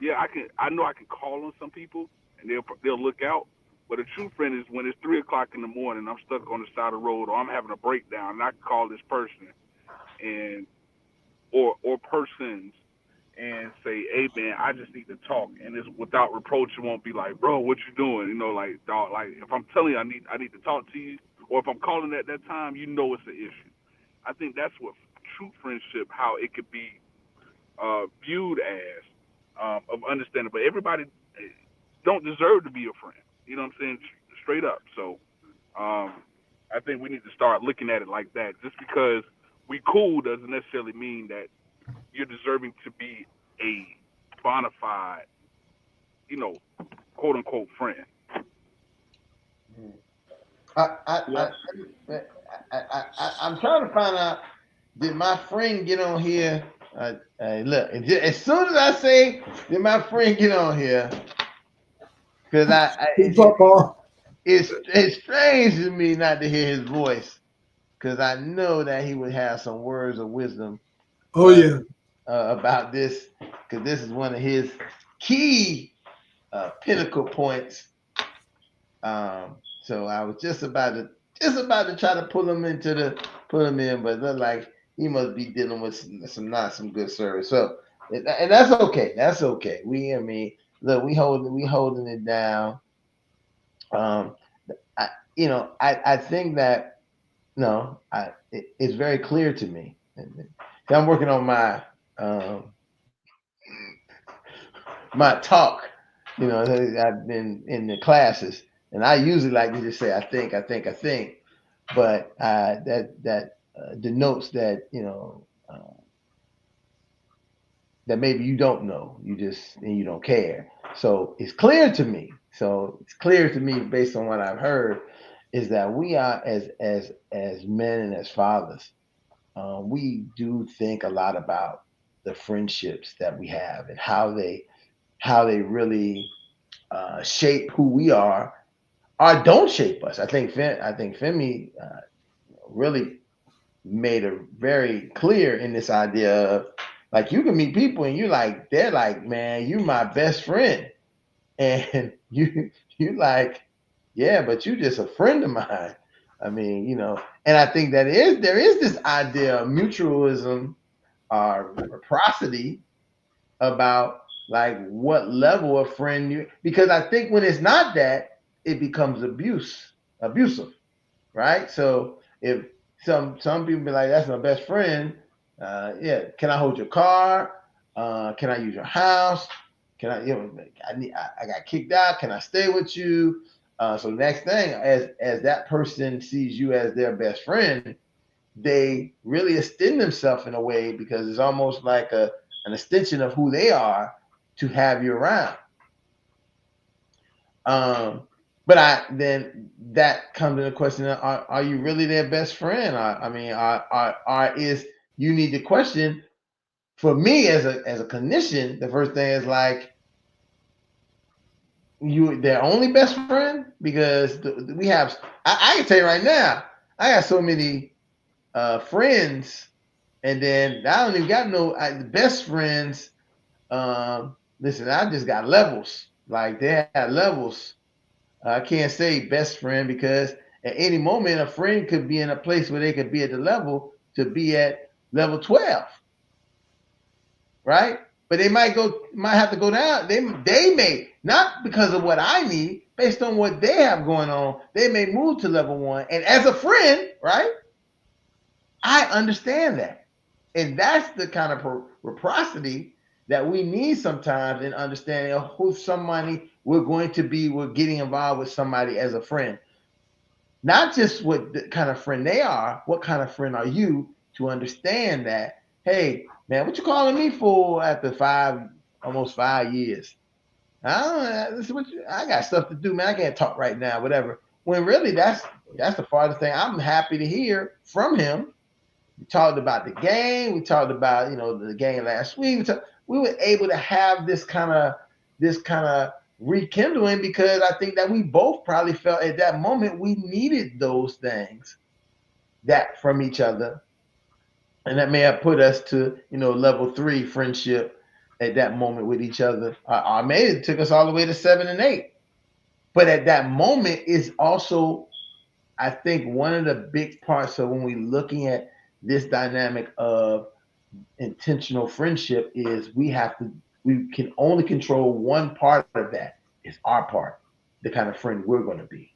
yeah, I know I can call on some people and they'll look out. But a true friend is when it's 3 o'clock in the morning, I'm stuck on the side of the road, or I'm having a breakdown, and I can call this person and or persons and say, hey man, I just need to talk, and it's without reproach. It won't be like, bro, what you doing? You know, like dog, like if I'm telling you I need to talk to you, or if I'm calling at that time, you know it's an issue. I think that's what true friendship, how it could be viewed as of understanding. But everybody don't deserve to be a friend. You know what I'm saying? Straight up. So I think we need to start looking at it like that. Just because we cool doesn't necessarily mean that you're deserving to be a bona fide, you know, quote unquote friend. I, I, Yeah. I, I'm trying to find out. Did my friend get on here? Look, as soon as I say, did my friend get on here? Because Papa. it's strange to me not to hear his voice. Because I know that he would have some words of wisdom Oh uh, yeah. about this. Because this is one of his key pinnacle points. So I was just about to try to pull him in, but it looked like he must be dealing with some good service. So and that's okay. That's okay. I mean, look, we holding it down. Um, I I think that no, it's very clear to me. I'm working on um, my talk. I've been in the classes, and I usually like to just say, I think, but that denotes that that maybe you don't know, and you don't care. So it's clear to me. So it's clear to me based on what I've heard is that we are as men and as fathers, we do think a lot about the friendships that we have and how they really shape who we are or don't shape us. I think Femi really made it very clear in this idea of like you can meet people and they're like, man, you my best friend, and you like, yeah, but you just a friend of mine. I mean, and I think there is this idea of mutualism or reciprocity about like what level of friend you, because I think when it's not that, it becomes abusive, right? So if some people be like, that's my best friend, yeah, can I hold your car? Can I use your house? Can I, I got kicked out. Can I stay with you? So next thing, as that person sees you as their best friend, they really extend themselves in a way because it's almost like an extension of who they are to have you around. Um, but then that comes to the question: Are you really their best friend? I mean, is you need to question. For me, as a clinician, the first thing is like you their only best friend because we have. I can tell you right now, I got so many friends, and then I don't even got no best friends. Listen, I just got levels. Like they had levels. I can't say best friend because at any moment a friend could be in a place where they could be at the level to be at level 12, right? But they might have to go down. They may not because of what I need, based on what they have going on. They may move to level 1, and as a friend, right? I understand that. And that's the kind of reciprocity that we need sometimes in understanding of who somebody we're getting involved with somebody as a friend. Not just what the kind of friend they are, what kind of friend are you to understand that, hey, man, what you calling me for after almost 5 years? This is I got stuff to do, man. I can't talk right now, whatever. When really that's the farthest thing I'm happy to hear from him. We talked about the game. We talked about the game last week. We were able to have this kind of rekindling, because I think that we both probably felt at that moment we needed those things that from each other. And that may have put us to, level 3 friendship at that moment with each other. Or maybe it took us all the way to 7 and 8. But at that moment is also, I think, one of the big parts of when we're looking at this dynamic of intentional friendship is we can only control one part of that. It's our part, the kind of friend we're going to be,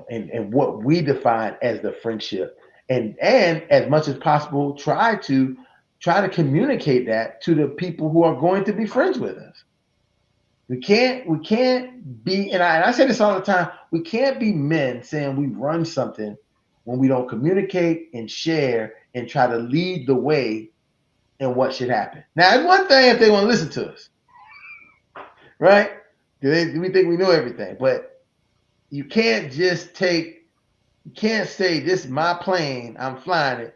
and what we define as the friendship, and as much as possible try to communicate that to the people who are going to be friends with us. We can't be, and I say this all the time, we can't be men saying we run something when we don't communicate and share and try to lead the way in what should happen. Now, it's one thing if they want to listen to us, right? We think we know everything, but you can't say this is my plane, I'm flying it,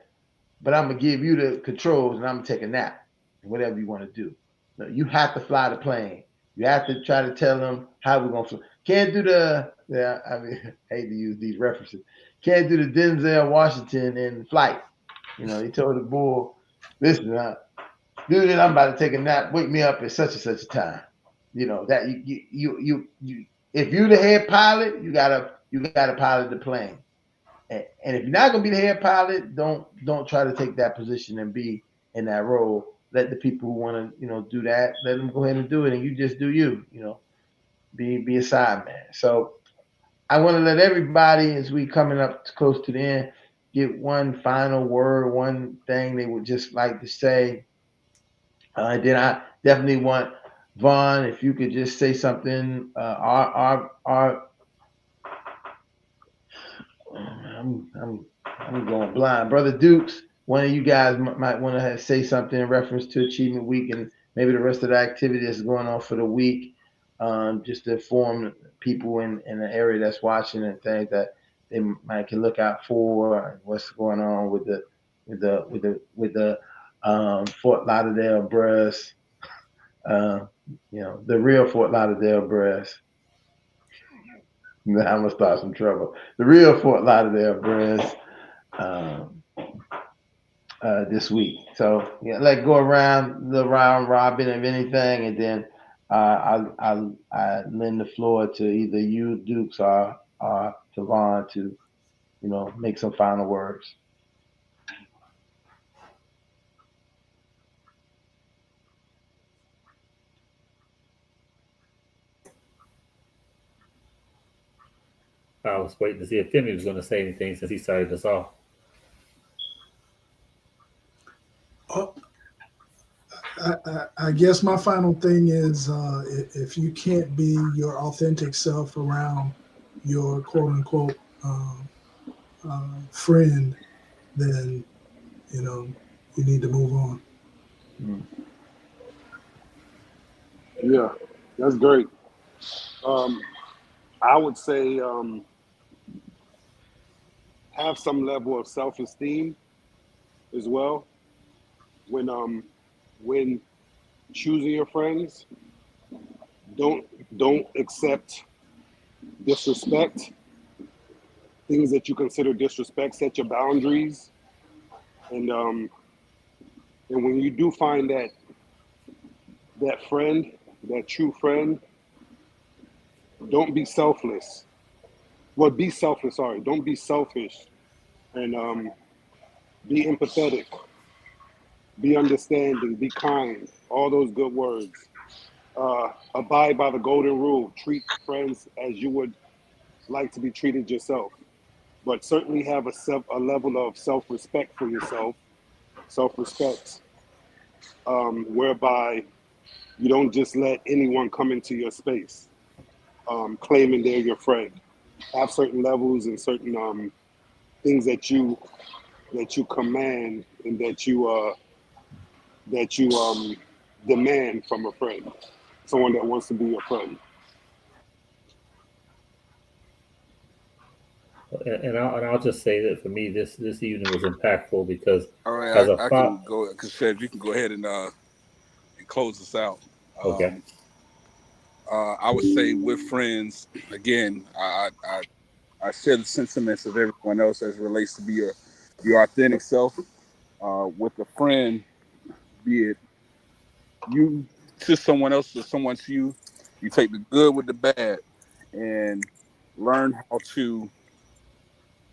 but I'm gonna give you the controls and I'm gonna take a nap, whatever you want to do. No, you have to fly the plane. You have to try to tell them how we're gonna fly. Can't do I hate to use these references. Can't do the Denzel Washington in Flight. He told the bull, listen, dude, I'm about to take a nap. Wake me up at such and such a time. That you if you're the head pilot, you gotta pilot the plane. And if you're not gonna be the head pilot, don't try to take that position and be in that role. Let the people who want to do that, let them go ahead and do it, and you just do you. Be a side man. So I want to let everybody, as we coming up close to the end, get one final word, one thing they would just like to say. And then I definitely want Vaughn, if you could just say something. Our I'm going blind. Brother Dukes, one of you guys might want to say something in reference to Achievement Week and maybe the rest of the activity that's going on for the week, just to inform people in the area that's watching and things that they might can look out for, and what's going on with the Fort Lauderdale Brass, the real Fort Lauderdale Brass. I'm gonna start some trouble. The real Fort Lauderdale Brass. This week. So let go around the round robin of anything, and then I lend the floor to either you, Dukes, or Tavon to make some final words. I was waiting to see if Timmy was going to say anything since he started us off. I guess my final thing is if you can't be your authentic self around your quote unquote friend, then you need to move on. Yeah, that's great. I would say have some level of self-esteem as well when choosing your friends. Don't accept disrespect, things that you consider disrespect. Set your boundaries, and when you do find that friend, that true friend, don't be selfless. Well, be selfless. Sorry, don't be selfish, and be empathetic, be understanding, be kind. All those good words. Abide by the golden rule. Treat friends as you would like to be treated yourself, but certainly have a level of self-respect for yourself, self-respect, whereby you don't just let anyone come into your space, claiming they're your friend. Have certain levels and certain things that you command and that you demand from a friend, someone that wants to be your friend. And I'll just say that for me, this evening was impactful because All right, as a I father, can go because Fed, you can go ahead and close us out. okay, I would say with friends, again, I share the sentiments of everyone else as it relates to be your authentic self. With a friend, be it you to someone else or someone to you, you take the good with the bad and learn how to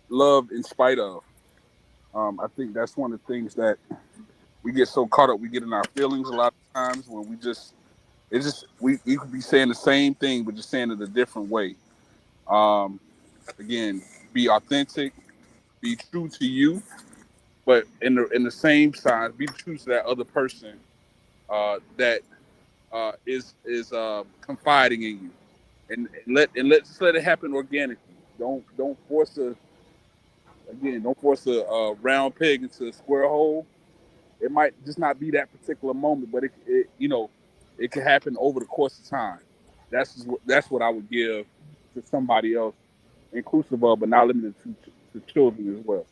love in spite of. I think that's one of the things that we get so caught up, we get in our feelings a lot of times when it's just, we could be saying the same thing, but just saying it a different way. Um, Again, be authentic, be true to you, but in the same side, be true to that other person that is confiding in you, and let just let it happen organically. Don't force a round peg into a square hole. It might just not be that particular moment, but it can happen over the course of time. That's what I would give to somebody else, inclusive of, but not limited to children as well.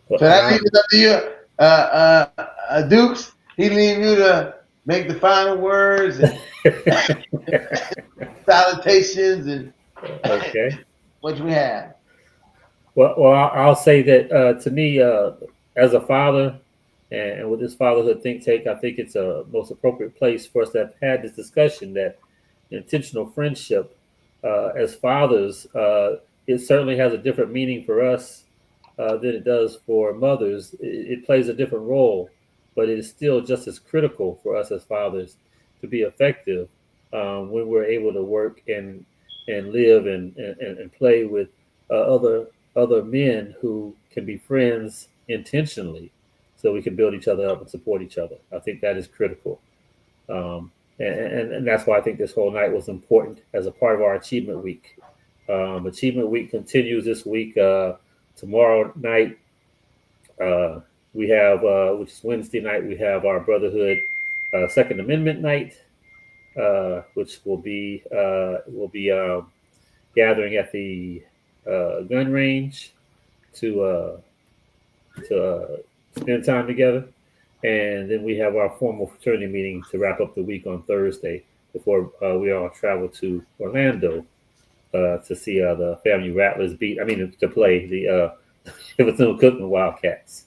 So that leaves it up to you, Dukes. He leave you to make the final words and salutations and Okay. what we have. Well, I'll say that to me, as a father, and with this fatherhood think tank, I think it's a most appropriate place for us to have had this discussion that intentional friendship, as fathers, it certainly has a different meaning for us than it does for mothers. It plays a different role, but it is still just as critical for us as fathers to be effective when we're able to work and live and play with other men who can be friends intentionally, so we can build each other up and support each other. I think that is critical. And that's why I think this whole night was important as a part of our Achievement Week. Achievement Week continues this week. Tomorrow night, uh, we have, which is Wednesday night, we have our Brotherhood Second Amendment night, which will be gathering at the gun range to spend time together. And then we have our formal fraternity meeting to wrap up the week on Thursday before we all travel to Orlando to see the Family Rattlers beat. I mean, to play the Bethune Cookman Wildcats.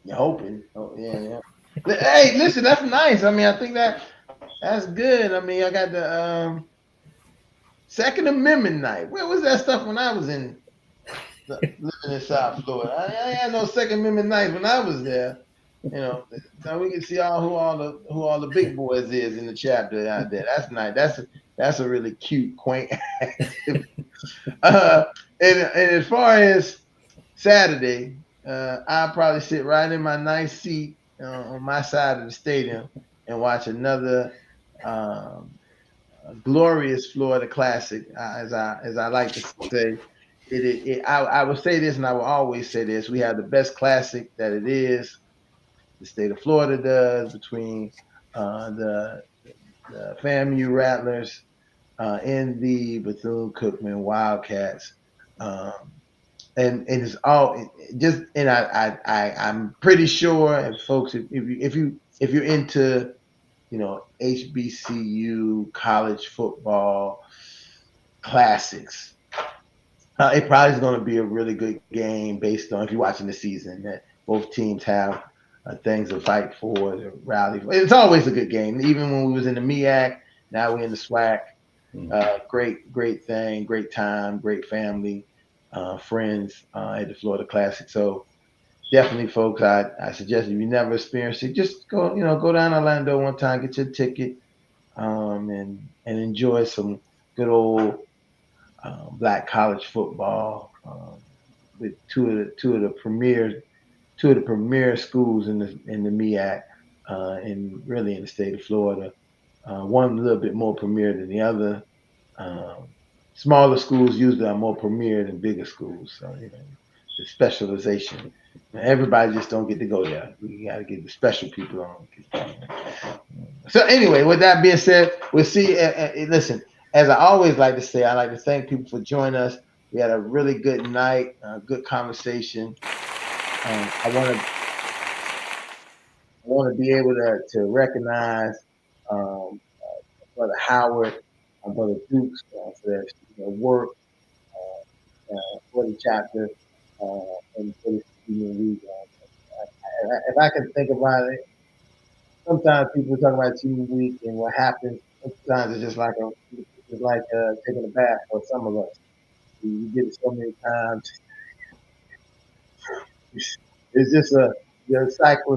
You're hoping. Oh, yeah, yeah. Hey, listen, that's nice. I mean, I think that's good. I mean, I got the Second Amendment night. Where was that stuff when I was living in South Florida? I had no Second Amendment night when I was there. You know, so we can see who all the big boys is in the chapter out there. That's nice. That's a really cute, quaint activity. Uh, and as far as Saturday, I'll probably sit right in my nice seat on my side of the stadium and watch another um, glorious Florida classic, as I like to say. I will say this, and I will always say this: we have the best classic that it is. The state of Florida does between the FAMU Rattlers and the Bethune Cookman Wildcats. Um, and it's all just and I'm pretty sure, and folks, if you're into HBCU college football classics, it probably is going to be a really good game based on if you're watching the season that both teams have things to fight for, to rally for. It's always a good game, even when we was in the MEAC. Now we're in the SWAC. Great thing, great time, great family, friends at the Florida Classic. So definitely, folks, I suggest if you never experienced it, just go down to Orlando one time, get your ticket, and enjoy some good old black college football with two of the premier schools in the MEAC and really in the state of Florida. One a little bit more premier than the other. Um, Smaller schools usually are more premier than bigger schools. So the specialization. Everybody just don't get to go there. We got to get the special people on. So anyway, with that being said, we'll see. Listen, as I always like to say, I like to thank people for joining us. We had a really good night, good conversation. I want to I want to be able to recognize Brother Howard, Brother Dukes for their work for the chapter and for the student week. If I can think about it, sometimes people talk about student week and what happens. Sometimes it's like taking a bath for some of us. You get it so many times. It's just cycle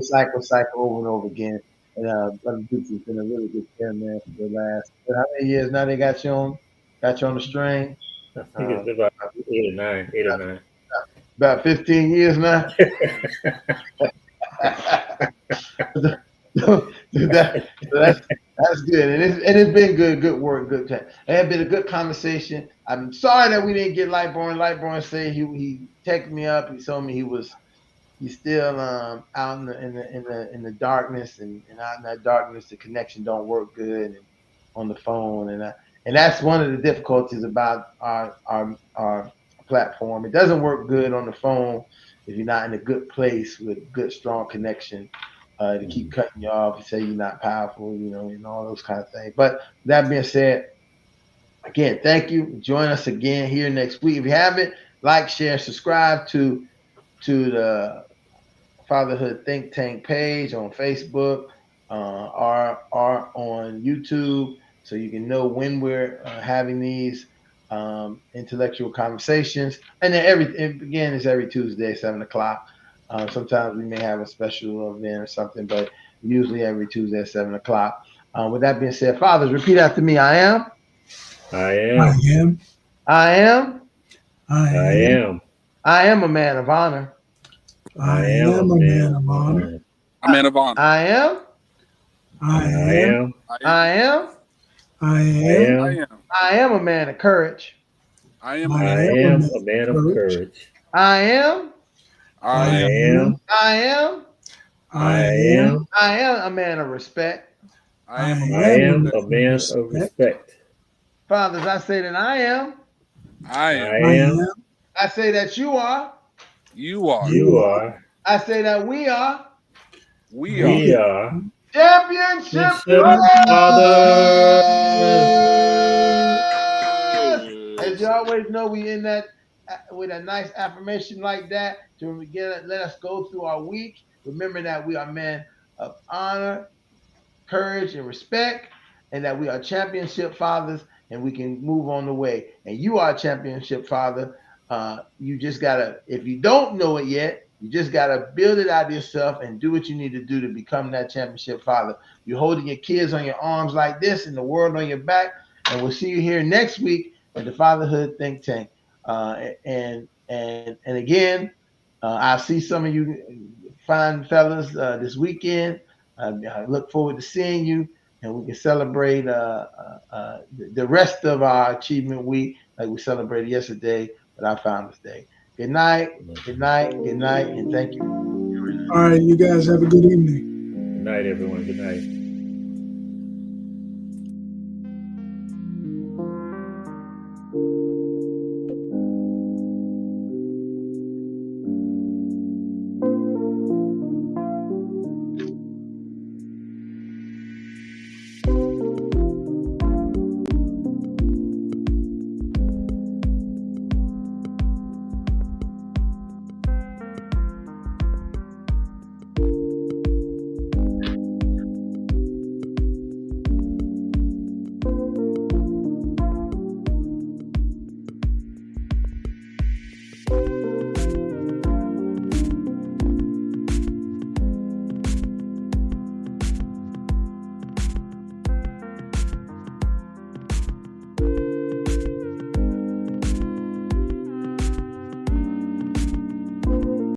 over and over again. And Brother Dukes has been a really good friend, man, for the last how many years now they got you on the string? I think Uh, it's about 8 or 9, 8 or 9. about 15 years now. so that's good, and it's been good work, good time. It had been a good conversation. I'm sorry that we didn't get Lightborn. Lightborn said he texted me up. He told me he's still out in the darkness, and out in that darkness the connection don't work good and on the phone, and that's one of the difficulties about our platform. It doesn't work good on the phone if you're not in a good place with good strong connection. To keep cutting you off, say you're not powerful, and all those kind of things. But that being said, again, thank you. Join us again here next week. If you haven't, like, share, subscribe to the Fatherhood Think Tank page on Facebook, or on YouTube, so you can know when we're having these intellectual conversations. And then again, it's every Tuesday, 7 o'clock. Sometimes we may have a special event or something, but usually every Tuesday at 7 o'clock. With that being said, fathers, repeat after me. I am. I I am. am. I am. I I am. am. I am a man of honor. I I am a am a man man of of honor. honor. A man of honor. I am. I I am. am. I am. I am. I I am. I am. am. I am a man of courage. I am a I man I of am a am man a courage. man of of courage. courage. I am. I I I am. am. am. I am. I I am. am. I am a man of respect. I I am a I man of am a am man respect. a of man of respect. respect. Fathers, I say that I am. I I am. I am. am. I say that you are. You are. You You are. are. I say that we are We are. We We are. championship Kinship fathers. Father. As you Yes. always know, we in that with a nice affirmation like that to let us go through our week. Remember that we are men of honor, courage, and respect, and that we are championship fathers, and we can move on the way. And you are a championship father. You just gotta, if you don't know it yet, you just gotta build it out of yourself and do what you need to do to become that championship father. You're holding your kids on your arms like this, and the world on your back. And we'll see you here next week at the Fatherhood Think Tank. And again, I'll see some of you fine fellas this weekend. I look forward to seeing you, and we can celebrate the rest of our achievement week like we celebrated yesterday with our Founders Day. Good night, good night, good night, and thank you. All right, you guys have a good evening. Good night, everyone. Good night.